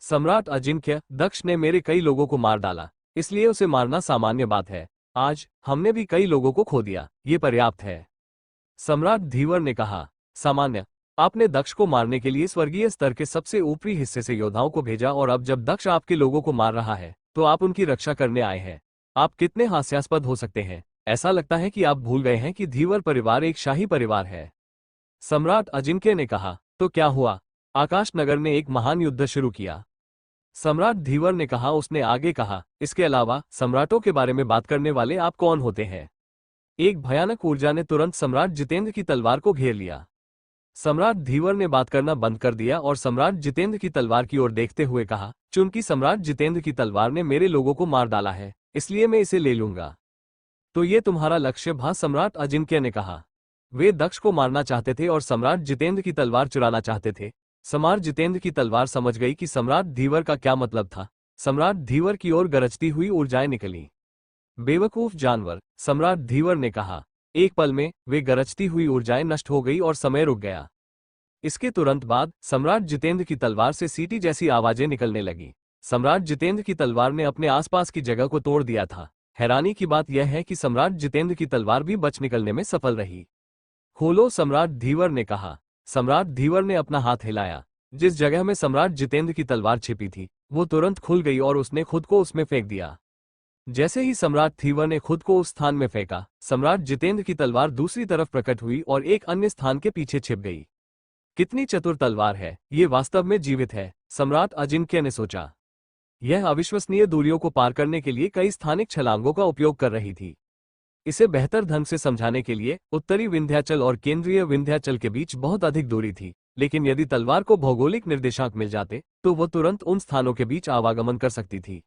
सम्राट अजिंक्य, दक्ष ने मेरे कई लोगों को मार डाला, इसलिए उसे मारना सामान्य बात है। आज हमने भी कई लोगों को खो दिया, ये पर्याप्त है। सम्राट धीवर ने कहा। सामान्य? आपने दक्ष को मारने के लिए स्वर्गीय स्तर के सबसे ऊपरी हिस्से से योद्धाओं को भेजा और अब जब दक्ष आपके लोगों को मार रहा है तो आप उनकी रक्षा करने आए हैं। आप कितने हास्यास्पद हो सकते हैं। ऐसा लगता है कि आप भूल गए हैं कि धीवर परिवार एक शाही परिवार है। सम्राट अजिंक्य ने कहा। तो क्या हुआ? आकाश नगर ने एक महान युद्ध शुरू किया, सम्राट धीवर ने कहा। उसने आगे कहा, इसके अलावा सम्राटों के बारे में बात करने वाले आप कौन होते हैं? एक भयानक ऊर्जा ने तुरंत सम्राट जितेंद्र की तलवार को घेर लिया। सम्राट धीवर ने बात करना बंद कर दिया और सम्राट जितेंद्र की तलवार की ओर देखते हुए कहा, चूंकि सम्राट जितेंद्र की तलवार ने मेरे लोगों को मार डाला है, इसलिए मैं इसे ले लूंगा। तो ये तुम्हारा लक्ष्य था? सम्राट अजिंक्य ने कहा। वे दक्ष को मारना चाहते थे और सम्राट जितेंद्र की तलवार चुराना चाहते थे। सम्राट जितेंद्र की तलवार समझ गई कि सम्राट धीवर का क्या मतलब था। सम्राट धीवर की ओर गरजती हुई ऊर्जाएं निकली। बेवकूफ जानवर, सम्राट धीवर ने कहा। एक पल में वे गरजती हुई ऊर्जाएं नष्ट हो गई और समय रुक गया। इसके तुरंत बाद सम्राट जितेंद्र की तलवार से सीटी जैसी आवाजें निकलने लगी। सम्राट जितेंद्र की तलवार ने अपने आसपास की जगह को तोड़ दिया था। हैरानी की बात यह है कि सम्राट जितेंद्र की तलवार भी बच निकलने में सफल रही। खोलो, सम्राट धीवर ने कहा। सम्राट धीवर ने अपना हाथ हिलाया। जिस जगह में सम्राट जितेंद्र की तलवार छिपी थी वो तुरंत खुल गई और उसने खुद को उसमें फेंक दिया। जैसे ही सम्राट धीवर ने खुद को उस स्थान में फेंका, सम्राट जितेंद्र की तलवार दूसरी तरफ प्रकट हुई और एक अन्य स्थान के पीछे छिप गई। कितनी चतुर तलवार है, ये वास्तव में जीवित है, सम्राट अजिंक्य ने सोचा। यह अविश्वसनीय दूरियों को पार करने के लिए कई स्थानिक छलांगों का उपयोग कर रही थी। इसे बेहतर ढंग से समझाने के लिए उत्तरी विंध्याचल और केंद्रीय विंध्याचल के बीच बहुत अधिक दूरी थी, लेकिन यदि तलवार को भौगोलिक निर्देशांक मिल जाते तो वो तुरंत उन स्थानों के बीच आवागमन कर सकती थी।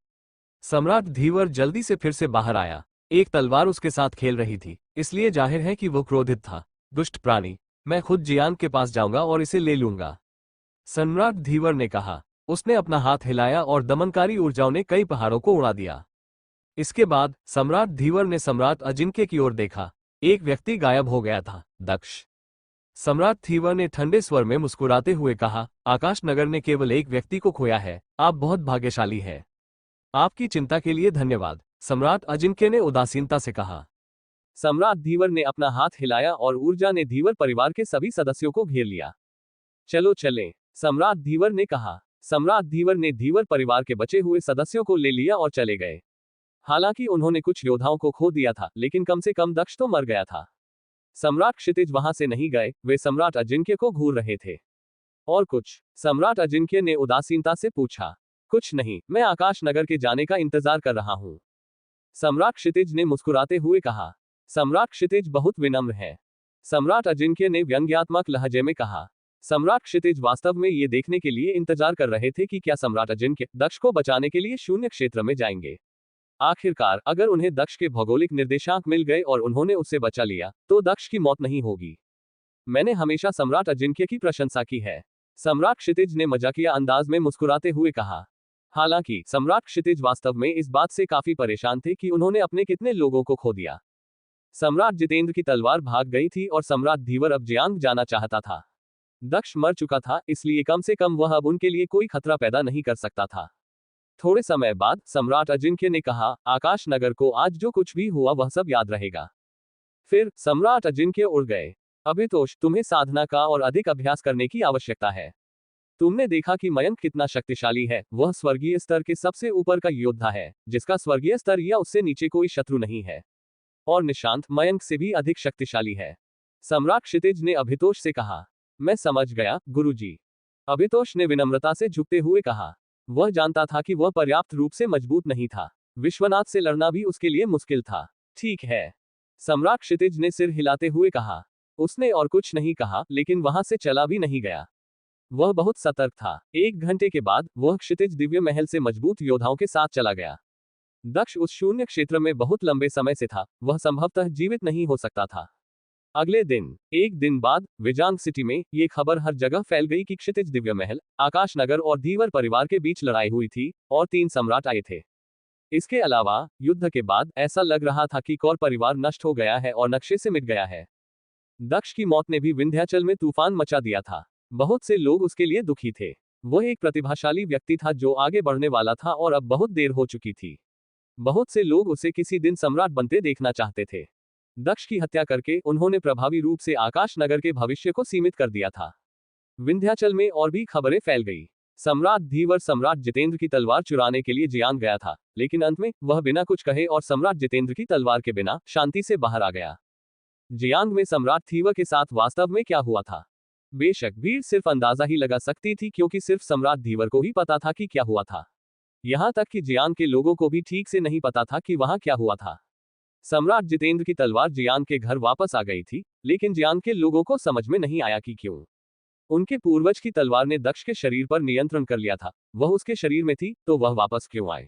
सम्राट धीवर जल्दी से फिर से बाहर आया। एक तलवार उसके साथ खेल रही थी, इसलिए जाहिर है कि वो क्रोधित था। दुष्ट प्राणी, मैं खुद जियान के पास जाऊंगा और इसे ले लूंगा, सम्राट धीवर ने कहा। उसने अपना हाथ हिलाया और दमनकारी ऊर्जाओं ने कई पहाड़ों को उड़ा दिया। इसके बाद सम्राट धीवर ने सम्राट अजिंक्य की ओर देखा। एक व्यक्ति गायब हो गया था, दक्ष। सम्राट धीवर ने ठंडे स्वर में मुस्कुराते हुए कहा, आकाश नगर ने केवल एक व्यक्ति को खोया है, आप बहुत भाग्यशाली हैं। आपकी चिंता के लिए धन्यवाद, सम्राट अजिंक्य ने उदासीनता से कहा। सम्राट धीवर ने अपना हाथ हिलाया और ऊर्जा ने धीवर परिवार के सभी सदस्यों को घेर लिया। चलो चलें, सम्राट धीवर ने कहा। सम्राट धीवर ने धीवर परिवार के बचे हुए सदस्यों को ले लिया और चले गए। हालांकि उन्होंने कुछ योद्धाओं को खो दिया था, लेकिन कम से कम दक्ष तो मर गया था। सम्राट क्षितिज वहां से नहीं गए, वे सम्राट अजिंक्य को घूर रहे थे। और कुछ? सम्राट अजिंक्य ने उदासीनता से पूछा। कुछ नहीं, मैं आकाश नगर के जाने का इंतजार कर रहा हूं, सम्राट क्षितिज ने मुस्कुराते हुए कहा। सम्राट क्षितिज बहुत विनम्र है, सम्राट अजिंक्य ने व्यंग्यात्मक लहजे में कहा। सम्राट क्षितिज वास्तव में ये देखने के लिए इंतजार कर रहे थे कि क्या सम्राट अजिंक्य दक्ष को बचाने के लिए शून्य क्षेत्र में जाएंगे। आखिरकार अगर उन्हें दक्ष के भौगोलिक निर्देशांक मिल गए और उन्होंने उससे बचा लिया तो दक्ष की मौत नहीं होगी। मैंने हमेशा सम्राट अजिंक्य की प्रशंसा की है, सम्राट क्षितिज ने मजाकिया अंदाज में मुस्कुराते हुए कहा। हालांकि सम्राट क्षितिज वास्तव में इस बात से काफी परेशान थे कि उन्होंने अपने कितने लोगों को खो दिया। सम्राट जितेंद्र की तलवार भाग गई थी और सम्राट धीवर अब जियांग जाना चाहता था। दक्ष मर चुका था, इसलिए कम से कम वह अब उनके लिए कोई खतरा पैदा नहीं कर सकता था। थोड़े समय बाद सम्राट अजिंक्य ने कहा, आकाश नगर को आज जो कुछ भी हुआ वह सब याद रहेगा। फिर सम्राट अजिंक्य उड़ गए। अभितोष, तुम्हें साधना का और अधिक अभ्यास करने की आवश्यकता है। तुमने देखा कि मयंक कितना शक्तिशाली है। वह स्वर्गीय स्तर के सबसे ऊपर का योद्धा है, जिसका स्वर्गीय स्तर या उससे नीचे कोई शत्रु नहीं है। और निशांत मयंक से भी अधिक शक्तिशाली है। सम्राट क्षितिज ने अभितोष से कहा। मैं समझ गया, गुरुजी। अभितोष ने विनम्रता से झुकते हुए कहा। वह जानता था कि वह पर्याप्त रूप से मजबूत नहीं था। विश्वनाथ से लड़ना भी उसके लिए मुश्किल था। ठीक है, सम्राट क्षितिज ने सिर हिलाते हुए कहा। उसने और कुछ नहीं कहा, लेकिन वहां से चला भी नहीं गया। वह बहुत सतर्क था। 1 घंटे के बाद वह क्षितिज दिव्य महल से मजबूत योद्धाओं के साथ चला गया। दक्ष उस शून्य क्षेत्र में बहुत लंबे समय से था। वह संभवतः जीवित नहीं हो सकता था। अगले दिन, 1 दिन बाद, विजांग सिटी में ये खबर हर जगह फैल गई कि क्षितिज दिव्य महल, आकाश नगर और धीवर परिवार के बीच लड़ाई हुई थी और 3 सम्राट आए थे। इसके अलावा युद्ध के बाद ऐसा लग रहा था कि कौर परिवार नष्ट हो गया है और नक्शे से मिट गया है। दक्ष की मौत ने भी विंध्याचल में तूफान मचा दिया था। बहुत से लोग उसके लिए दुखी थे। वह एक प्रतिभाशाली व्यक्ति था जो आगे बढ़ने वाला था और अब बहुत देर हो चुकी थी। बहुत से लोग उसे किसी दिन सम्राट बनते देखना चाहते थे। दक्ष की हत्या करके उन्होंने प्रभावी रूप से आकाश नगर के भविष्य को सीमित कर दिया था। विंध्याचल में और भी खबरें फैल गई। सम्राट धीवर सम्राट जितेंद्र की तलवार चुराने के लिए जियांग गया था, लेकिन अंत में वह बिना कुछ कहे और सम्राट जितेंद्र की तलवार के बिना शांति से बाहर आ गया। जियांग में सम्राट धीवर के साथ वास्तव में क्या हुआ था? बेशक भीड़ सिर्फ अंदाजा ही लगा सकती थी, क्योंकि सिर्फ सम्राट धीवर को ही पता था कि क्या हुआ था। यहां तक कि जियांग के लोगों को भी ठीक से नहीं पता था कि वहां क्या हुआ था। सम्राट जितेंद्र की तलवार जियांग के घर वापस आ गई थी, लेकिन जियांग के लोगों को समझ में नहीं आया कि क्यों। उनके पूर्वज की तलवार ने दक्ष के शरीर पर नियंत्रण कर लिया था। वह उसके शरीर में थी, तो वह वापस क्यों आए?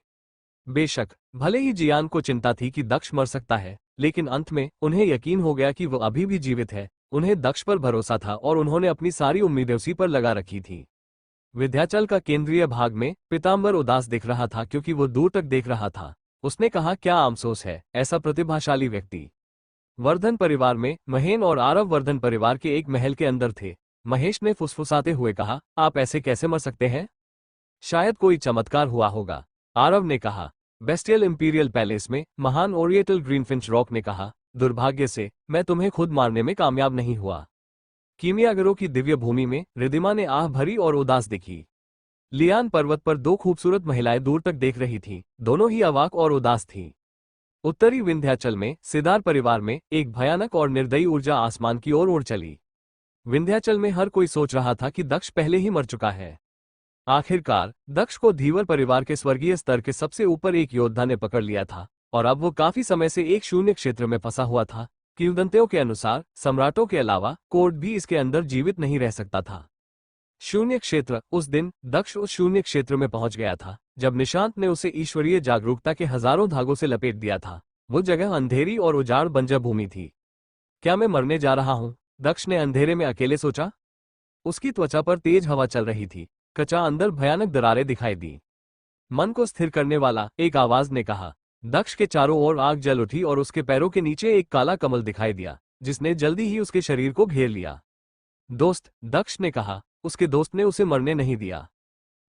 बेशक भले ही जियान को चिंता थी कि दक्ष मर सकता है, लेकिन अंत में उन्हें यकीन हो गया कि वह अभी भी जीवित है। उन्हें दक्ष पर भरोसा था और उन्होंने अपनी सारी उम्मीदें उसी पर लगा रखी थी। विंध्याचल का केंद्रीय भाग में पीताम्बर उदास दिख रहा था, क्योंकि वो दूर तक देख रहा था। उसने कहा, क्या अफसोस है, ऐसा प्रतिभाशाली व्यक्ति। वर्धन परिवार में महेन और आरव वर्धन परिवार के एक महल के अंदर थे। महेश ने फुसफुसाते हुए कहा, आप ऐसे कैसे मर सकते हैं? शायद कोई चमत्कार हुआ होगा। आरव ने कहा। बेस्टियल इंपीरियल पैलेस में महान ओरिएंटल ग्रीनफिंच रॉक ने कहा, दुर्भाग्य से मैं तुम्हें खुद मारने में कामयाब नहीं हुआ। कीमियागरों की दिव्य भूमि में रिदिमा ने आह भरी और उदास दिखी। लियान पर्वत पर 2 खूबसूरत महिलाएं दूर तक देख रही थीं, दोनों ही अवाक और उदास थीं। उत्तरी विंध्याचल में सिदार परिवार में एक भयानक और निर्दयी ऊर्जा आसमान की ओर उड़ चली। विंध्याचल में हर कोई सोच रहा था कि दक्ष पहले ही मर चुका है। आखिरकार दक्ष को धीवर परिवार के स्वर्गीय स्तर के सबसे ऊपर एक योद्धा ने पकड़ लिया था, और अब वो काफी समय से एक शून्य क्षेत्र में फंसा हुआ था। किंवदंतियों के अनुसार सम्राटों के अलावा कोर्ट भी इसके अंदर जीवित नहीं रह सकता था। शून्य क्षेत्र। उस दिन दक्ष उस शून्य क्षेत्र में पहुंच गया था जब निशांत ने उसे ईश्वरीय जागरूकता के हजारों धागों से लपेट दिया था। वो जगह अंधेरी और उजाड़ बंजर भूमि थी। क्या मैं मरने जा रहा हूं? दक्ष ने अंधेरे में अकेले सोचा। उसकी त्वचा पर तेज हवा चल रही थी। कचा अंदर भयानक दरारें दिखाई दी। मन को स्थिर करने वाला एक आवाज ने कहा। दक्ष के चारों ओर आग जल उठी और उसके पैरों के नीचे एक काला कमल दिखाई दिया, जिसने जल्दी ही उसके शरीर को घेर लिया। दोस्त, दक्ष ने कहा। उसके दोस्त ने उसे मरने नहीं दिया।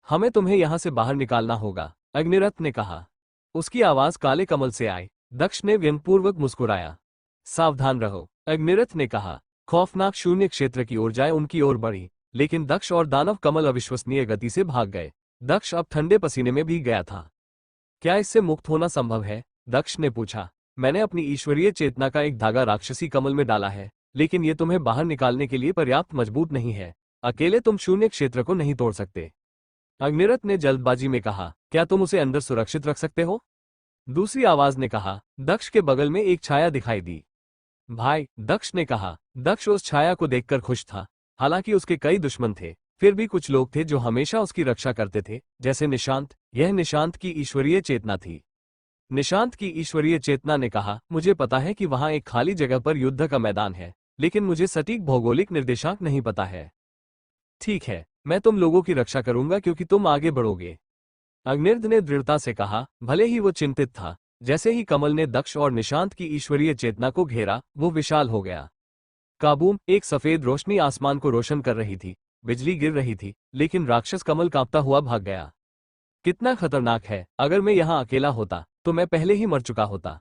हमें तुम्हें यहां से बाहर निकालना होगा, अग्निरथ ने कहा। उसकी आवाज काले कमल से आई। दक्ष ने व्यंगपूर्वक मुस्कुराया। सावधान रहो, अग्निरथ ने कहा। खौफनाक शून्य क्षेत्र की ऊर्जाएं उनकी ओर बढ़ी, लेकिन दक्ष और दानव कमल अविश्वसनीय गति से भाग गए। दक्ष अब ठंडे पसीने में भीग गया था। क्या इससे मुक्त होना संभव है? दक्ष ने पूछा। मैंने अपनी ईश्वरीय चेतना का एक धागा राक्षसी कमल में डाला है, लेकिन ये तुम्हें बाहर निकालने के लिए पर्याप्त मजबूत नहीं है। अकेले तुम शून्य क्षेत्र को नहीं तोड़ सकते। अग्निरथ ने जल्दबाजी में कहा। क्या तुम उसे अंदर सुरक्षित रख सकते हो? दूसरी आवाज ने कहा। दक्ष के बगल में एक छाया दिखाई दी। भाई, दक्ष ने कहा। दक्ष उस छाया को देखकर खुश था। हालांकि उसके कई दुश्मन थे, फिर भी कुछ लोग थे जो हमेशा उसकी रक्षा करते थे, जैसे निशांत। यह निशांत की ईश्वरीय चेतना थी। निशांत की ईश्वरीय चेतना ने कहा, मुझे पता है कि वहां एक खाली जगह पर युद्ध का मैदान है, लेकिन मुझे सटीक भौगोलिक निर्देशांक नहीं पता है। ठीक है, मैं तुम लोगों की रक्षा करूंगा क्योंकि तुम आगे बढ़ोगे। अग्निर्ध ने दृढ़ता से कहा। भले ही वो चिंतित था, जैसे ही कमल ने दक्ष और निशांत की ईश्वरीय चेतना को घेरा, वो विशाल हो गया। काबूम, एक सफेद रोशनी आसमान को रोशन कर रही थी। बिजली गिर रही थी, लेकिन राक्षस कमल कांपता हुआ भाग गया। कितना खतरनाक है! अगर मैं यहाँ अकेला होता तो मैं पहले ही मर चुका होता।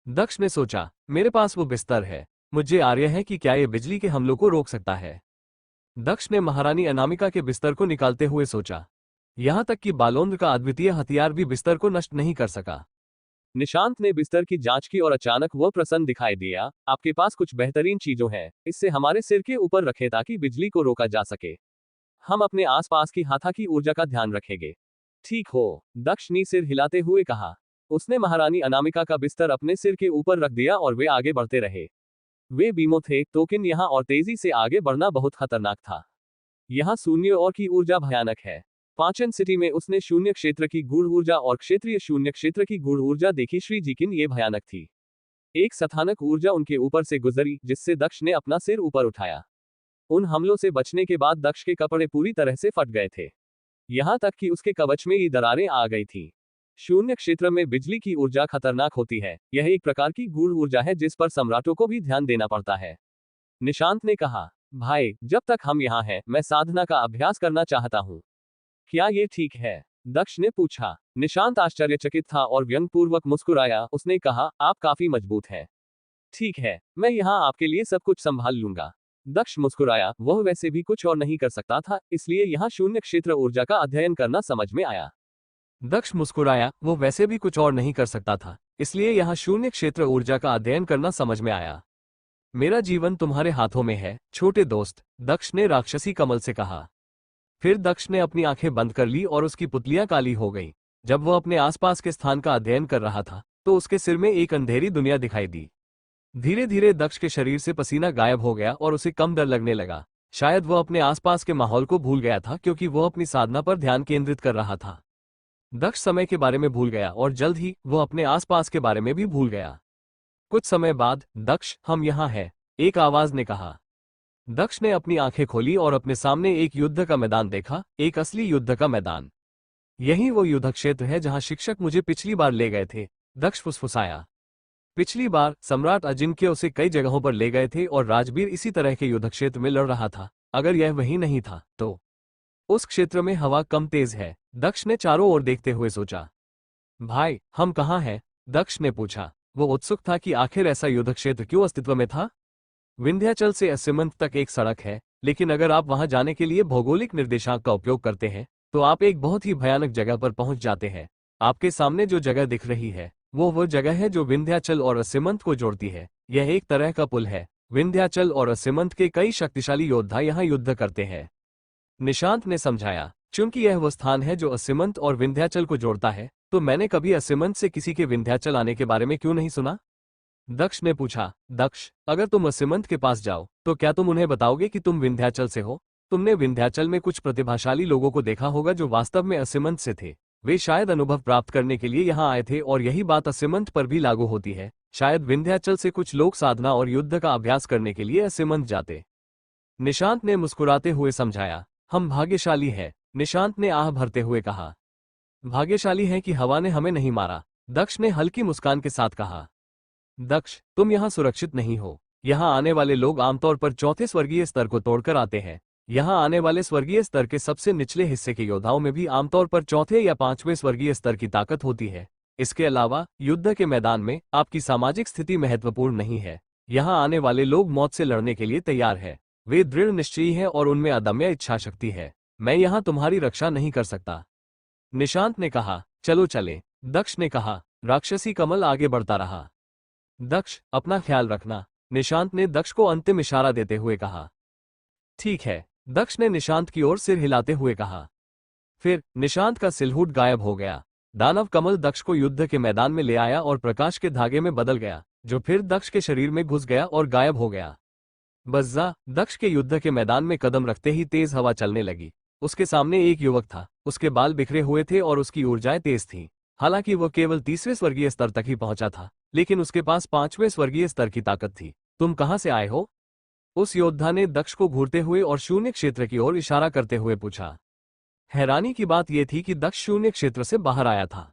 दक्ष ने सोचा, मेरे पास वो बिस्तर है, मुझे आर्य है कि क्या ये बिजली के हमलों को रोक सकता है। दक्ष ने महारानी अनामिका के बिस्तर को निकालते हुए सोचा। यहां तक कि बालोंद्र का अद्वितीय हथियार भी बिस्तर को नष्ट नहीं कर सका। निशांत ने बिस्तर की जांच की और अचानक वह प्रसन्न दिखाई दिया। आपके पास कुछ बेहतरीन चीजों हैं, इससे हमारे सिर के ऊपर रखे ताकि बिजली को रोका जा सके। हम अपने आसपास की हाथा की ऊर्जा का ध्यान रखेंगे। ठीक हो, दक्ष ने सिर हिलाते हुए कहा। उसने महारानी अनामिका का बिस्तर अपने सिर के ऊपर रख दिया और वे आगे बढ़ते रहे। वे बीमो थे, लेकिन यहाँ और तेजी से आगे बढ़ना बहुत खतरनाक था। यहाँ शून्य और की ऊर्जा भयानक है। पाचन सिटी में उसने शून्य क्षेत्र की गूढ़ ऊर्जा और क्षेत्रीय शून्य क्षेत्र की गूढ़ ऊर्जा देखी। श्री जिकिन ये भयानक थी। एक स्थानक ऊर्जा उनके ऊपर से गुजरी, जिससे दक्ष ने अपना सिर ऊपर उठाया। उन हमलों से बचने के बाद दक्ष के कपड़े पूरी तरह से फट गए थे। यहां तक कि उसके कवच में ही दरारें आ गई थी। शून्य क्षेत्र में बिजली की ऊर्जा खतरनाक होती है। यह एक प्रकार की गूढ़ ऊर्जा है जिस पर सम्राटों को भी ध्यान देना पड़ता है। निशांत ने कहा, भाई, जब तक हम यहाँ हैं, मैं साधना का अभ्यास करना चाहता हूँ। क्या ये ठीक है? दक्ष ने पूछा। निशांत आश्चर्यचकित था और व्यंग्यपूर्वक मुस्कुराया। उसने कहा, आप काफी मजबूत हैं। ठीक है, मैं यहाँ आपके लिए सब कुछ संभाल लूंगा। दक्ष मुस्कुराया। वह वैसे भी कुछ और नहीं कर सकता था, इसलिए यहाँ शून्य क्षेत्र ऊर्जा का अध्ययन करना समझ में आया। दक्ष मुस्कुराया। वो वैसे भी कुछ और नहीं कर सकता था, इसलिए यहाँ शून्य क्षेत्र ऊर्जा का अध्ययन करना समझ में आया। मेरा जीवन तुम्हारे हाथों में है, छोटे दोस्त, दक्ष ने राक्षसी कमल से कहा। फिर दक्ष ने अपनी आंखें बंद कर ली और उसकी पुतलियां काली हो गईं। जब वह अपने आसपास के स्थान का अध्ययन कर रहा था, तो उसके सिर में एक अंधेरी दुनिया दिखाई दी। धीरे धीरे दक्ष के शरीर से पसीना गायब हो गया और उसे कम डर लगने लगा। शायद वह अपने आसपास के माहौल को भूल गया था, क्योंकि वह अपनी साधना पर ध्यान केंद्रित कर रहा था। दक्ष समय के बारे में भूल गया और जल्द ही वह अपने आसपास के बारे में भी भूल गया। कुछ समय बाद, दक्ष, हम यहाँ हैं, एक आवाज ने कहा। दक्ष ने अपनी आंखें खोली और अपने सामने एक युद्ध का मैदान देखा, एक असली युद्ध का मैदान। यही वो युद्ध क्षेत्र है जहां शिक्षक मुझे पिछली बार ले गए थे, दक्ष फुसफुसाया। पिछली बार सम्राट अजिंक्य उसे कई जगहों पर ले गए थे और राजवीर इसी तरह के युद्ध क्षेत्र में लड़ रहा था। अगर यह वही नहीं था, तो उस क्षेत्र में हवा कम तेज है। दक्ष ने चारों ओर देखते हुए सोचा। भाई, हम कहाँ हैं? दक्ष ने पूछा। वो उत्सुक था कि आखिर ऐसा युद्ध क्षेत्र क्यों अस्तित्व में था। विंध्याचल से असिमंत तक एक सड़क है, लेकिन अगर आप वहां जाने के लिए भौगोलिक निर्देशांक का उपयोग करते हैं, तो आप एक बहुत ही भयानक जगह पर पहुंच जाते हैं। आपके सामने जो जगह दिख रही है, वो जगह है जो विंध्याचल और असिमंत को जोड़ती है। यह एक तरह का पुल है। विंध्याचल और असिमंत के कई शक्तिशाली योद्धा यहाँ युद्ध करते हैं। निशांत ने समझाया। चूंकि यह वो स्थान है जो असिमंत और विंध्याचल को जोड़ता है, तो मैंने कभी असिमंत से किसी के विंध्याचल आने के बारे में क्यों नहीं सुना? दक्ष ने पूछा। दक्ष, अगर तुम असिमंत के पास जाओ, तो क्या तुम उन्हें बताओगे कि तुम विंध्याचल से हो? तुमने विंध्याचल में कुछ प्रतिभाशाली लोगों को देखा होगा जो वास्तव में असिमंत से थे। वे शायद अनुभव प्राप्त करने के लिए यहाँ आए थे, और यही बात असिमंत पर भी लागू होती है। शायद विंध्याचल से कुछ लोग साधना और युद्ध का अभ्यास करने के लिए असिमंत जाते। निशांत ने मुस्कुराते हुए समझाया। हम भाग्यशाली हैं, निशांत ने आह भरते हुए कहा। भाग्यशाली हैं कि हवा ने हमें नहीं मारा, दक्ष ने हल्की मुस्कान के साथ कहा। दक्ष, तुम यहाँ सुरक्षित नहीं हो। यहाँ आने वाले लोग आमतौर पर चौथे स्वर्गीय स्तर को तोड़कर आते हैं। यहाँ आने वाले स्वर्गीय स्तर के सबसे निचले हिस्से के योद्धाओं में भी आमतौर पर चौथे या पांचवें स्वर्गीय स्तर की ताकत होती है। इसके अलावा युद्ध के मैदान में आपकी सामाजिक स्थिति महत्वपूर्ण नहीं है। यहाँ आने वाले लोग मौत से लड़ने के लिए तैयार है। वे दृढ़ निश्चयी हैं और उनमें अदम्य इच्छा शक्ति है। मैं यहाँ तुम्हारी रक्षा नहीं कर सकता, निशांत ने कहा। चलो चले, दक्ष ने कहा। राक्षसी कमल आगे बढ़ता रहा। दक्ष, अपना ख्याल रखना, निशांत ने दक्ष को अंतिम इशारा देते हुए कहा। ठीक है, दक्ष ने निशांत की ओर सिर हिलाते हुए कहा। फिर निशांत का सिलहूट गायब हो गया। दानव कमल दक्ष को युद्ध के मैदान में ले आया और प्रकाश के धागे में बदल गया, जो फिर दक्ष के शरीर में घुस गया और गायब हो गया। बज्जा, दक्ष के युद्ध के मैदान में कदम रखते ही तेज हवा चलने लगी। उसके सामने एक युवक था। उसके बाल बिखरे हुए थे और उसकी ऊर्जाएं तेज थीं। हालांकि वह केवल तीसरे स्वर्गीय स्तर तक ही पहुंचा था, लेकिन उसके पास पांचवें स्वर्गीय स्तर की ताकत थी। तुम कहां से आए हो? उस योद्धा ने दक्ष को घूरते हुए और शून्य क्षेत्र की ओर इशारा करते हुए पूछा। हैरानी की बात यह थी कि दक्ष शून्य क्षेत्र से बाहर आया था।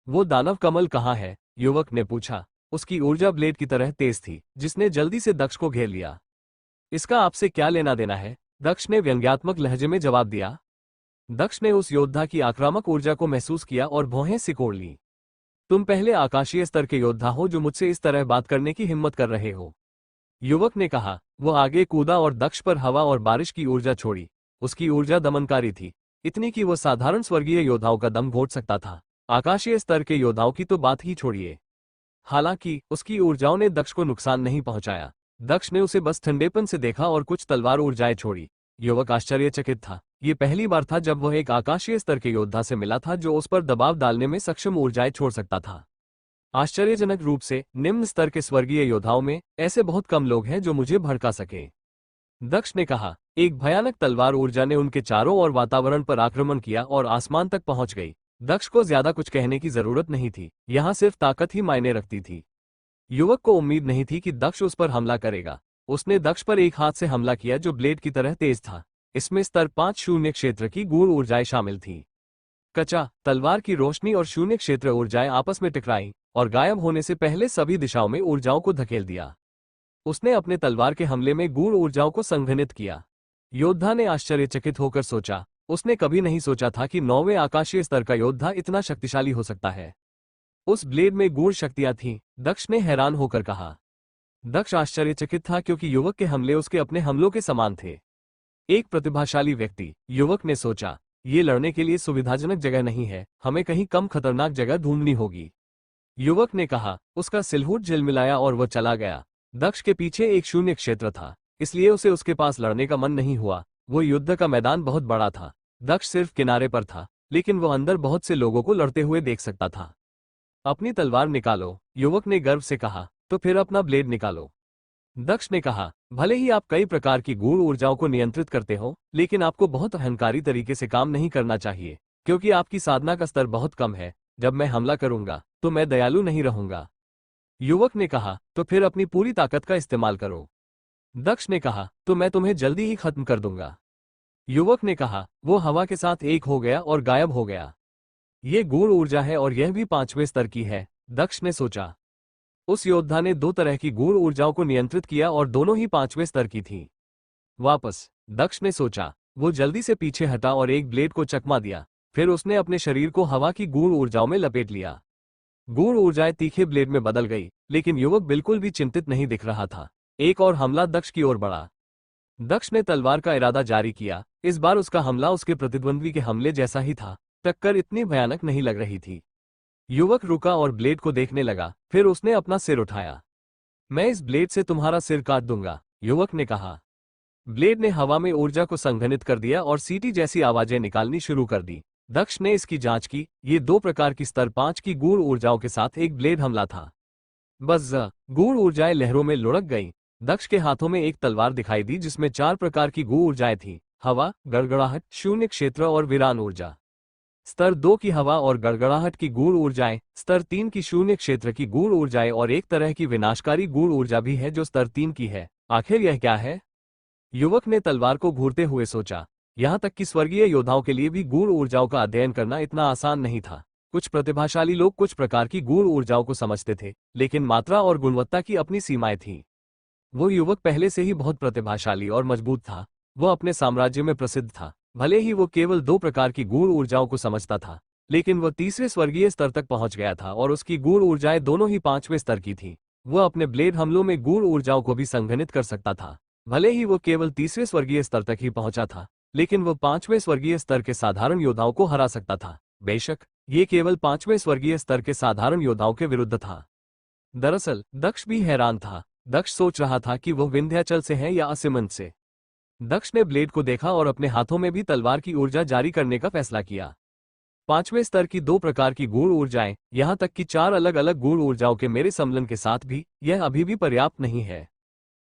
वो दानव कमल कहाँ है? युवक ने पूछा। उसकी ऊर्जा ब्लेड की तरह तेज थी, जिसने जल्दी से दक्ष को घेर लिया। इसका आपसे क्या लेना देना है? दक्ष ने व्यंग्यात्मक लहजे में जवाब दिया। दक्ष ने उस योद्धा की आक्रामक ऊर्जा को महसूस किया और भौहें सिकोड़ ली। तुम पहले आकाशीय स्तर के योद्धा हो जो मुझसे इस तरह बात करने की हिम्मत कर रहे हो, युवक ने कहा। वो आगे कूदा और दक्ष पर हवा और बारिश की ऊर्जा छोड़ी। उसकी ऊर्जा दमनकारी थी, इतनी कि वो साधारण स्वर्गीय योद्धाओं का दम घोट सकता था। आकाशीय स्तर के योद्धाओं की तो बात ही छोड़िए। हालांकि उसकी ऊर्जाओं ने दक्ष को नुकसान नहीं पहुंचाया। दक्ष ने उसे बस ठंडेपन से देखा और कुछ तलवार ऊर्जाएं छोड़ी। युवक आश्चर्यचकित था। ये पहली बार था जब वह एक आकाशीय स्तर के योद्धा से मिला था जो उस पर दबाव डालने में सक्षम ऊर्जाएं छोड़ सकता था। आश्चर्यजनक रूप से निम्न स्तर के स्वर्गीय योद्धाओं में ऐसे बहुत कम लोग हैं जो मुझे भड़का सके, दक्ष ने कहा। एक भयानक तलवार ऊर्जा ने उनके चारों ओर वातावरण पर आक्रमण किया और आसमान तक पहुंच गई। दक्ष को ज्यादा कुछ कहने की जरूरत नहीं थी, यहां सिर्फ ताकत ही मायने रखती थी। युवक को उम्मीद नहीं थी कि दक्ष उस पर हमला करेगा। उसने दक्ष पर एक हाथ से हमला किया जो ब्लेड की तरह तेज था। इसमें स्तर 5 शून्य क्षेत्र की गूढ़ ऊर्जाएं शामिल थीं। कचा तलवार की रोशनी और शून्य क्षेत्र ऊर्जाएं आपस में टकराईं और गायब होने से पहले सभी दिशाओं में ऊर्जाओं को धकेल दिया। उसने अपने तलवार के हमले में गूढ़ ऊर्जाओं को संघनित किया। योद्धा ने आश्चर्यचकित होकर सोचा। उसने कभी नहीं सोचा था कि 9वें आकाशीय स्तर का योद्धा इतना शक्तिशाली हो सकता है। उस ब्लेड में गूढ़ शक्तियां थीं, दक्ष ने हैरान होकर कहा। दक्ष आश्चर्यचकित था क्योंकि युवक के हमले उसके अपने हमलों के समान थे। एक प्रतिभाशाली व्यक्ति, युवक ने सोचा। ये लड़ने के लिए सुविधाजनक जगह नहीं है, हमें कहीं कम खतरनाक जगह ढूंढनी होगी, युवक ने कहा। उसका सिलहूट झिलमिलाया और वह चला गया। दक्ष के पीछे एक शून्य क्षेत्र था, इसलिए उसे उसके पास लड़ने का मन नहीं हुआ। वो युद्ध का मैदान बहुत बड़ा था। दक्ष सिर्फ किनारे पर था, लेकिन वो अंदर बहुत से लोगों को लड़ते हुए देख सकता था। अपनी तलवार निकालो, युवक ने गर्व से कहा। तो फिर अपना ब्लेड निकालो, दक्ष ने कहा। भले ही आप कई प्रकार की गूढ़ ऊर्जाओं को नियंत्रित करते हो, लेकिन आपको बहुत अहंकारी तरीके से काम नहीं करना चाहिए, क्योंकि आपकी साधना का स्तर बहुत कम है। जब मैं हमला करूंगा तो मैं दयालु नहीं रहूंगा, युवक ने कहा। तो फिर अपनी पूरी ताकत का इस्तेमाल करो, दक्ष ने कहा। तो मैं तुम्हें जल्दी ही खत्म कर दूंगा, युवक ने कहा। वो हवा के साथ एक हो गया और गायब हो गया। ये गूढ़ ऊर्जा है और यह भी 5वें स्तर की है, दक्ष ने सोचा। उस योद्धा ने 2 तरह की गूढ़ ऊर्जाओं को नियंत्रित किया और दोनों ही 5वें स्तर की थीं। वापस, दक्ष ने सोचा। वो जल्दी से पीछे हटा और एक ब्लेड को चकमा दिया। फिर उसने अपने शरीर को हवा की गूढ़ ऊर्जाओं में लपेट लिया। गूढ़ ऊर्जाएं तीखे ब्लेड में बदल गई, लेकिन युवक बिल्कुल भी चिंतित नहीं दिख रहा था। एक और हमला दक्ष की ओर बढ़ा। दक्ष ने तलवार का इरादा जारी किया। इस बार उसका हमला उसके प्रतिद्वंद्वी के हमले जैसा ही था। टक्कर इतनी भयानक नहीं लग रही थी। युवक रुका और ब्लेड को देखने लगा। फिर उसने अपना सिर उठाया। मैं इस ब्लेड से तुम्हारा सिर काट दूंगा, युवक ने कहा। ब्लेड ने हवा में ऊर्जा को संघनित कर दिया और सीटी जैसी आवाजें निकालनी शुरू कर दी। दक्ष ने इसकी जांच की। ये 2 प्रकार की स्तर 5 की गूढ़ ऊर्जाओं के साथ एक ब्लेड हमला था। बस गूढ़ ऊर्जाएं लहरों में लुढ़क गईं। दक्ष के हाथों में एक तलवार दिखाई दी जिसमें 4 प्रकार की गूढ़ ऊर्जाएं थीं। हवा, गड़गड़ाहट, शून्य क्षेत्र और वीरान ऊर्जा। स्तर 2 की हवा और गड़गड़ाहट की गूढ़ ऊर्जाएं, स्तर 3 की शून्य क्षेत्र की गूढ़ ऊर्जाएं और एक तरह की विनाशकारी गूढ़ ऊर्जा भी है जो स्तर 3 की है। आखिर यह क्या है? युवक ने तलवार को घूरते हुए सोचा। यहां तक कि स्वर्गीय योद्धाओं के लिए भी गूढ़ ऊर्जाओं का अध्ययन करना इतना आसान नहीं था। कुछ प्रतिभाशाली लोग कुछ प्रकार की गूढ़ ऊर्जाओं को समझते थे, लेकिन मात्रा और गुणवत्ता की अपनी सीमाएं थीं। वो युवक पहले से ही बहुत प्रतिभाशाली और मजबूत था। वह अपने साम्राज्य में प्रसिद्ध था। भले ही वो केवल 2 प्रकार की गूढ़ ऊर्जाओं को समझता था, लेकिन वह तीसरे स्वर्गीय स्तर तक पहुंच गया था और उसकी गूढ़ ऊर्जाएं दोनों ही 5वें स्तर की थीं। वह अपने ब्लेड हमलों में गूढ़ ऊर्जाओं को भी संघनित कर सकता था। भले ही वो केवल तीसरे स्वर्गीय स्तर तक ही पहुंचा था, लेकिन वह 5वें स्वर्गीय स्तर के साधारण योद्धाओं को हरा सकता था। बेशक ये केवल 5वें स्वर्गीय स्तर के साधारण योद्धाओं के विरुद्ध था। दरअसल दक्ष भी हैरान था। दक्ष सोच रहा था कि वह विंध्याचल से है या असिमंत से। दक्ष ने ब्लेड को देखा और अपने हाथों में भी तलवार की ऊर्जा जारी करने का फैसला किया। 5वें स्तर की 2 प्रकार की गूढ़ ऊर्जाएं, यहां तक कि 4 अलग अलग गूढ़ ऊर्जाओं के मेरे सम्मिलन के साथ भी यह अभी भी पर्याप्त नहीं है,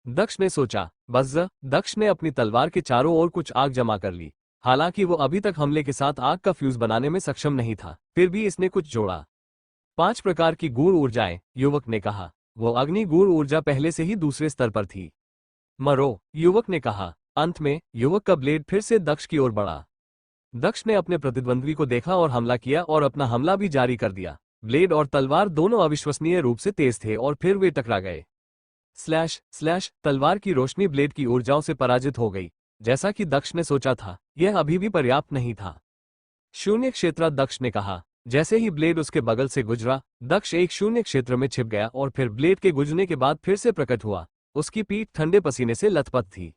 दक्ष ने सोचा। बस दक्ष ने अपनी तलवार के चारों ओर कुछ आग जमा कर ली। हालांकि वो अभी तक हमले के साथ आग का फ्यूज बनाने में सक्षम नहीं था, फिर भी इसने कुछ जोड़ा। 5 प्रकार की गूढ़ ऊर्जाएं, युवक ने कहा। वो अग्नि गूढ़ ऊर्जा पहले से ही दूसरे स्तर पर थी। मरो, युवक ने कहा। अंत में युवक का ब्लेड फिर से दक्ष की ओर बढ़ा। दक्ष ने अपने प्रतिद्वंद्वी को देखा और हमला किया और अपना हमला भी जारी कर दिया। ब्लेड और तलवार दोनों अविश्वसनीय रूप से तेज थे और फिर वे टकरा गए। स्लैश स्लैश तलवार की रोशनी ब्लेड की ऊर्जाओं से पराजित हो गई। जैसा कि दक्ष ने सोचा था, यह अभी भी पर्याप्त नहीं था। शून्य क्षेत्र, दक्ष ने कहा। जैसे ही ब्लेड उसके बगल से गुजरा, दक्ष एक शून्य क्षेत्र में छिप गया और फिर ब्लेड के गुजरने के बाद फिर से प्रकट हुआ। उसकी पीठ ठंडे पसीने से लथपथ थी।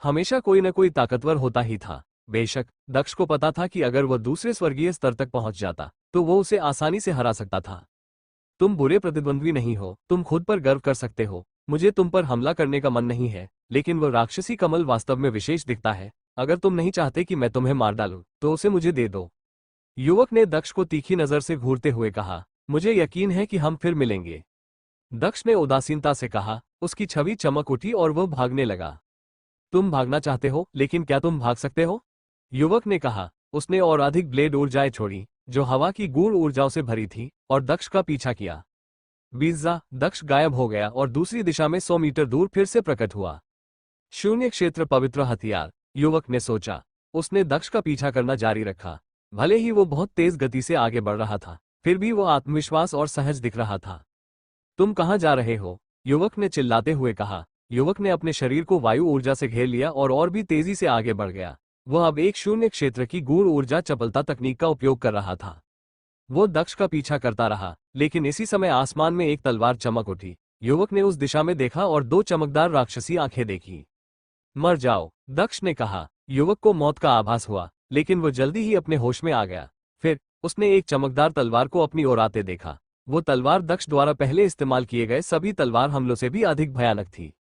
हमेशा कोई न कोई ताकतवर होता ही था। बेशक दक्ष को पता था कि अगर वह दूसरे स्वर्गीय स्तर तक पहुंच जाता तो वो उसे आसानी से हरा सकता था। तुम बुरे प्रतिद्वंद्वी नहीं हो, तुम खुद पर गर्व कर सकते हो। मुझे तुम पर हमला करने का मन नहीं है, लेकिन वह राक्षसी कमल वास्तव में विशेष दिखता है। अगर तुम नहीं चाहते कि मैं तुम्हें मार डालूं, तो उसे मुझे दे दो। युवक ने दक्ष को तीखी नजर से घूरते हुए कहा। मुझे यकीन है कि हम फिर मिलेंगे। दक्ष ने उदासीनता से कहा। उसकी छवि चमक उठी और वह भागने लगा। तुम भागना चाहते हो, लेकिन क्या तुम भाग सकते हो? युवक ने कहा। उसने और अधिक ब्लेड ऊर्जाएं छोड़ी, जो हवा की गूढ़ ऊर्जाओं से भरी थी, और दक्ष का पीछा किया। बीज़ा, दक्ष गायब हो गया और दूसरी दिशा में 100 मीटर दूर फिर से प्रकट हुआ। शून्य क्षेत्र, पवित्र हथियार, युवक ने सोचा। उसने दक्ष का पीछा करना जारी रखा। भले ही वो बहुत तेज गति से आगे बढ़ रहा था, फिर भी वो आत्मविश्वास और सहज दिख रहा था। तुम कहाँ जा रहे हो? युवक ने चिल्लाते हुए कहा। युवक ने अपने शरीर को वायु ऊर्जा से घेर लिया और भी तेजी से आगे बढ़ गया। वह अब एक शून्य क्षेत्र की गूढ़ ऊर्जा चपलता तकनीक का उपयोग कर रहा था। वो दक्ष का पीछा करता रहा, लेकिन इसी समय आसमान में एक तलवार चमक उठी। युवक ने उस दिशा में देखा और दो चमकदार राक्षसी आंखें देखी। मर जाओ, दक्ष ने कहा। युवक को मौत का आभास हुआ, लेकिन वो जल्दी ही अपने होश में आ गया। फिर उसने एक चमकदार तलवार को अपनी ओर आते देखा। वो तलवार दक्ष द्वारा पहले इस्तेमाल किए गए सभी तलवार हमलों से भी अधिक भयानक थी।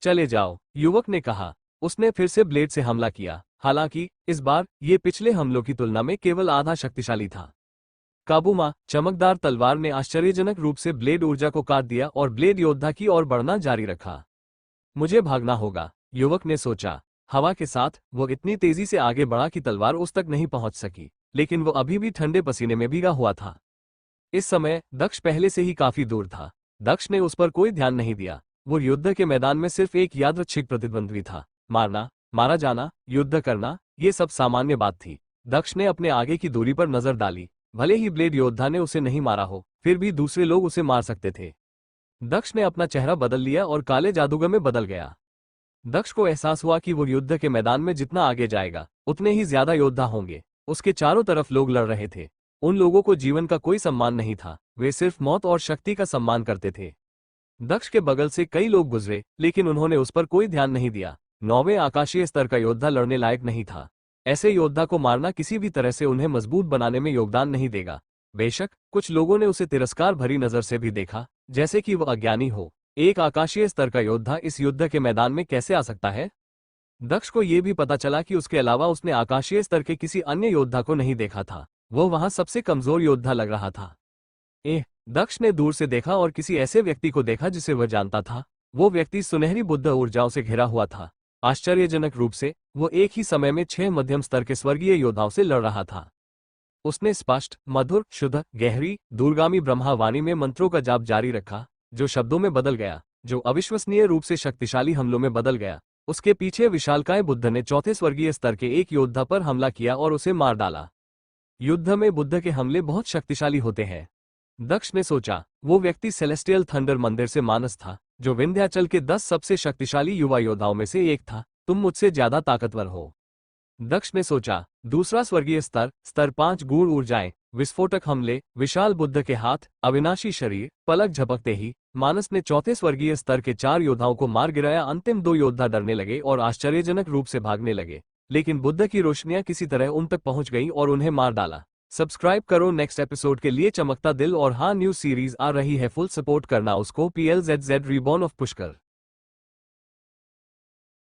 चले जाओ, युवक ने कहा। उसने फिर से ब्लेड से हमला किया। हालांकि इस बार ये पिछले हमलों की तुलना में केवल आधा शक्तिशाली था। काबूमा, चमकदार तलवार ने आश्चर्यजनक रूप से ब्लेड ऊर्जा को काट दिया और ब्लेड योद्धा की ओर बढ़ना जारी रखा। मुझे भागना होगा, युवक ने सोचा। हवा के साथ वो इतनी तेजी से आगे बढ़ा कि तलवार उस तक नहीं पहुंच सकी, लेकिन वो अभी भी ठंडे पसीने में भीगा हुआ था। इस समय दक्ष पहले से ही काफी दूर था। दक्ष ने उस पर कोई ध्यान नहीं दिया। वो युद्ध के मैदान में सिर्फ एक यादृच्छिक प्रतिद्वंद्वी था। मारना, मारा जाना, युद्ध करना, ये सब सामान्य बात थी। दक्ष ने अपने आगे की दूरी पर नजर डाली। भले ही ब्लेड योद्धा ने उसे नहीं मारा हो, फिर भी दूसरे लोग उसे मार सकते थे। दक्ष ने अपना चेहरा बदल लिया और काले जादूगर में बदल गया। दक्ष को एहसास हुआ कि वो युद्ध के मैदान में जितना आगे जाएगा, उतने ही ज्यादा योद्धा होंगे। उसके चारों तरफ लोग लड़ रहे थे। उन लोगों को जीवन का कोई सम्मान नहीं था, वे सिर्फ मौत और शक्ति का सम्मान करते थे। दक्ष के बगल से कई लोग गुजरे, लेकिन उन्होंने उस पर कोई ध्यान नहीं दिया। 9वें आकाशीय स्तर का योद्धा लड़ने लायक नहीं था। ऐसे योद्धा को मारना किसी भी तरह से उन्हें मजबूत बनाने में योगदान नहीं देगा। बेशक कुछ लोगों ने उसे तिरस्कार भरी नजर से भी देखा, जैसे कि वह अज्ञानी हो। एक आकाशीय स्तर का योद्धा इस युद्ध के मैदान में कैसे आ सकता है? दक्ष को यह भी पता चला कि उसके अलावा उसने आकाशीय स्तर के किसी अन्य योद्धा को नहीं देखा था। वह वहां सबसे कमजोर योद्धा लग रहा था। दक्ष ने दूर से देखा और किसी ऐसे व्यक्ति को देखा जिसे वह जानता था। वो व्यक्ति सुनहरी बुद्ध ऊर्जाओं से घिरा हुआ था। आश्चर्यजनक रूप से वो एक ही समय में 6 मध्यम स्तर के स्वर्गीय योद्धाओं से लड़ रहा था। उसने स्पष्ट, मधुर, शुद्ध, गहरी, दूरगामी ब्रह्मावाणी में मंत्रों का जाप जारी रखा, जो शब्दों में बदल गया, जो अविश्वसनीय रूप से शक्तिशाली हमलों में बदल गया। उसके पीछे विशालकाय बुद्ध ने 4थे स्वर्गीय स्तर के एक योद्धा पर हमला किया और उसे मार डाला। युद्ध में बुद्ध के हमले बहुत शक्तिशाली होते हैं, दक्ष ने सोचा। वो व्यक्ति सेलेस्टियल थंडर मंदिर से मानस था, जो विंध्याचल के 10 सबसे शक्तिशाली युवा योद्धाओं में से एक था। तुम मुझसे ज्यादा ताकतवर हो, दक्ष ने सोचा। दूसरा स्वर्गीय स्तर, स्तर 5, गूढ़ ऊर्जाएं, विस्फोटक हमले, विशाल बुद्ध के हाथ, अविनाशी शरीर। पलक झपकते ही मानस ने 4थे स्वर्गीय स्तर के 4 योद्धाओं को मार गिराया। अंतिम 2 योद्धा डरने लगे और आश्चर्यजनक रूप से भागने लगे, लेकिन बुद्ध की रोशनियां किसी तरह उन तक पहुंच गई और उन्हें मार डाला। सब्सक्राइब करो नेक्स्ट एपिसोड के लिए। चमकता दिल और हाँ न्यू सीरीज आ रही है, फुल सपोर्ट करना उसको। PLZZ reborn of Pushkar.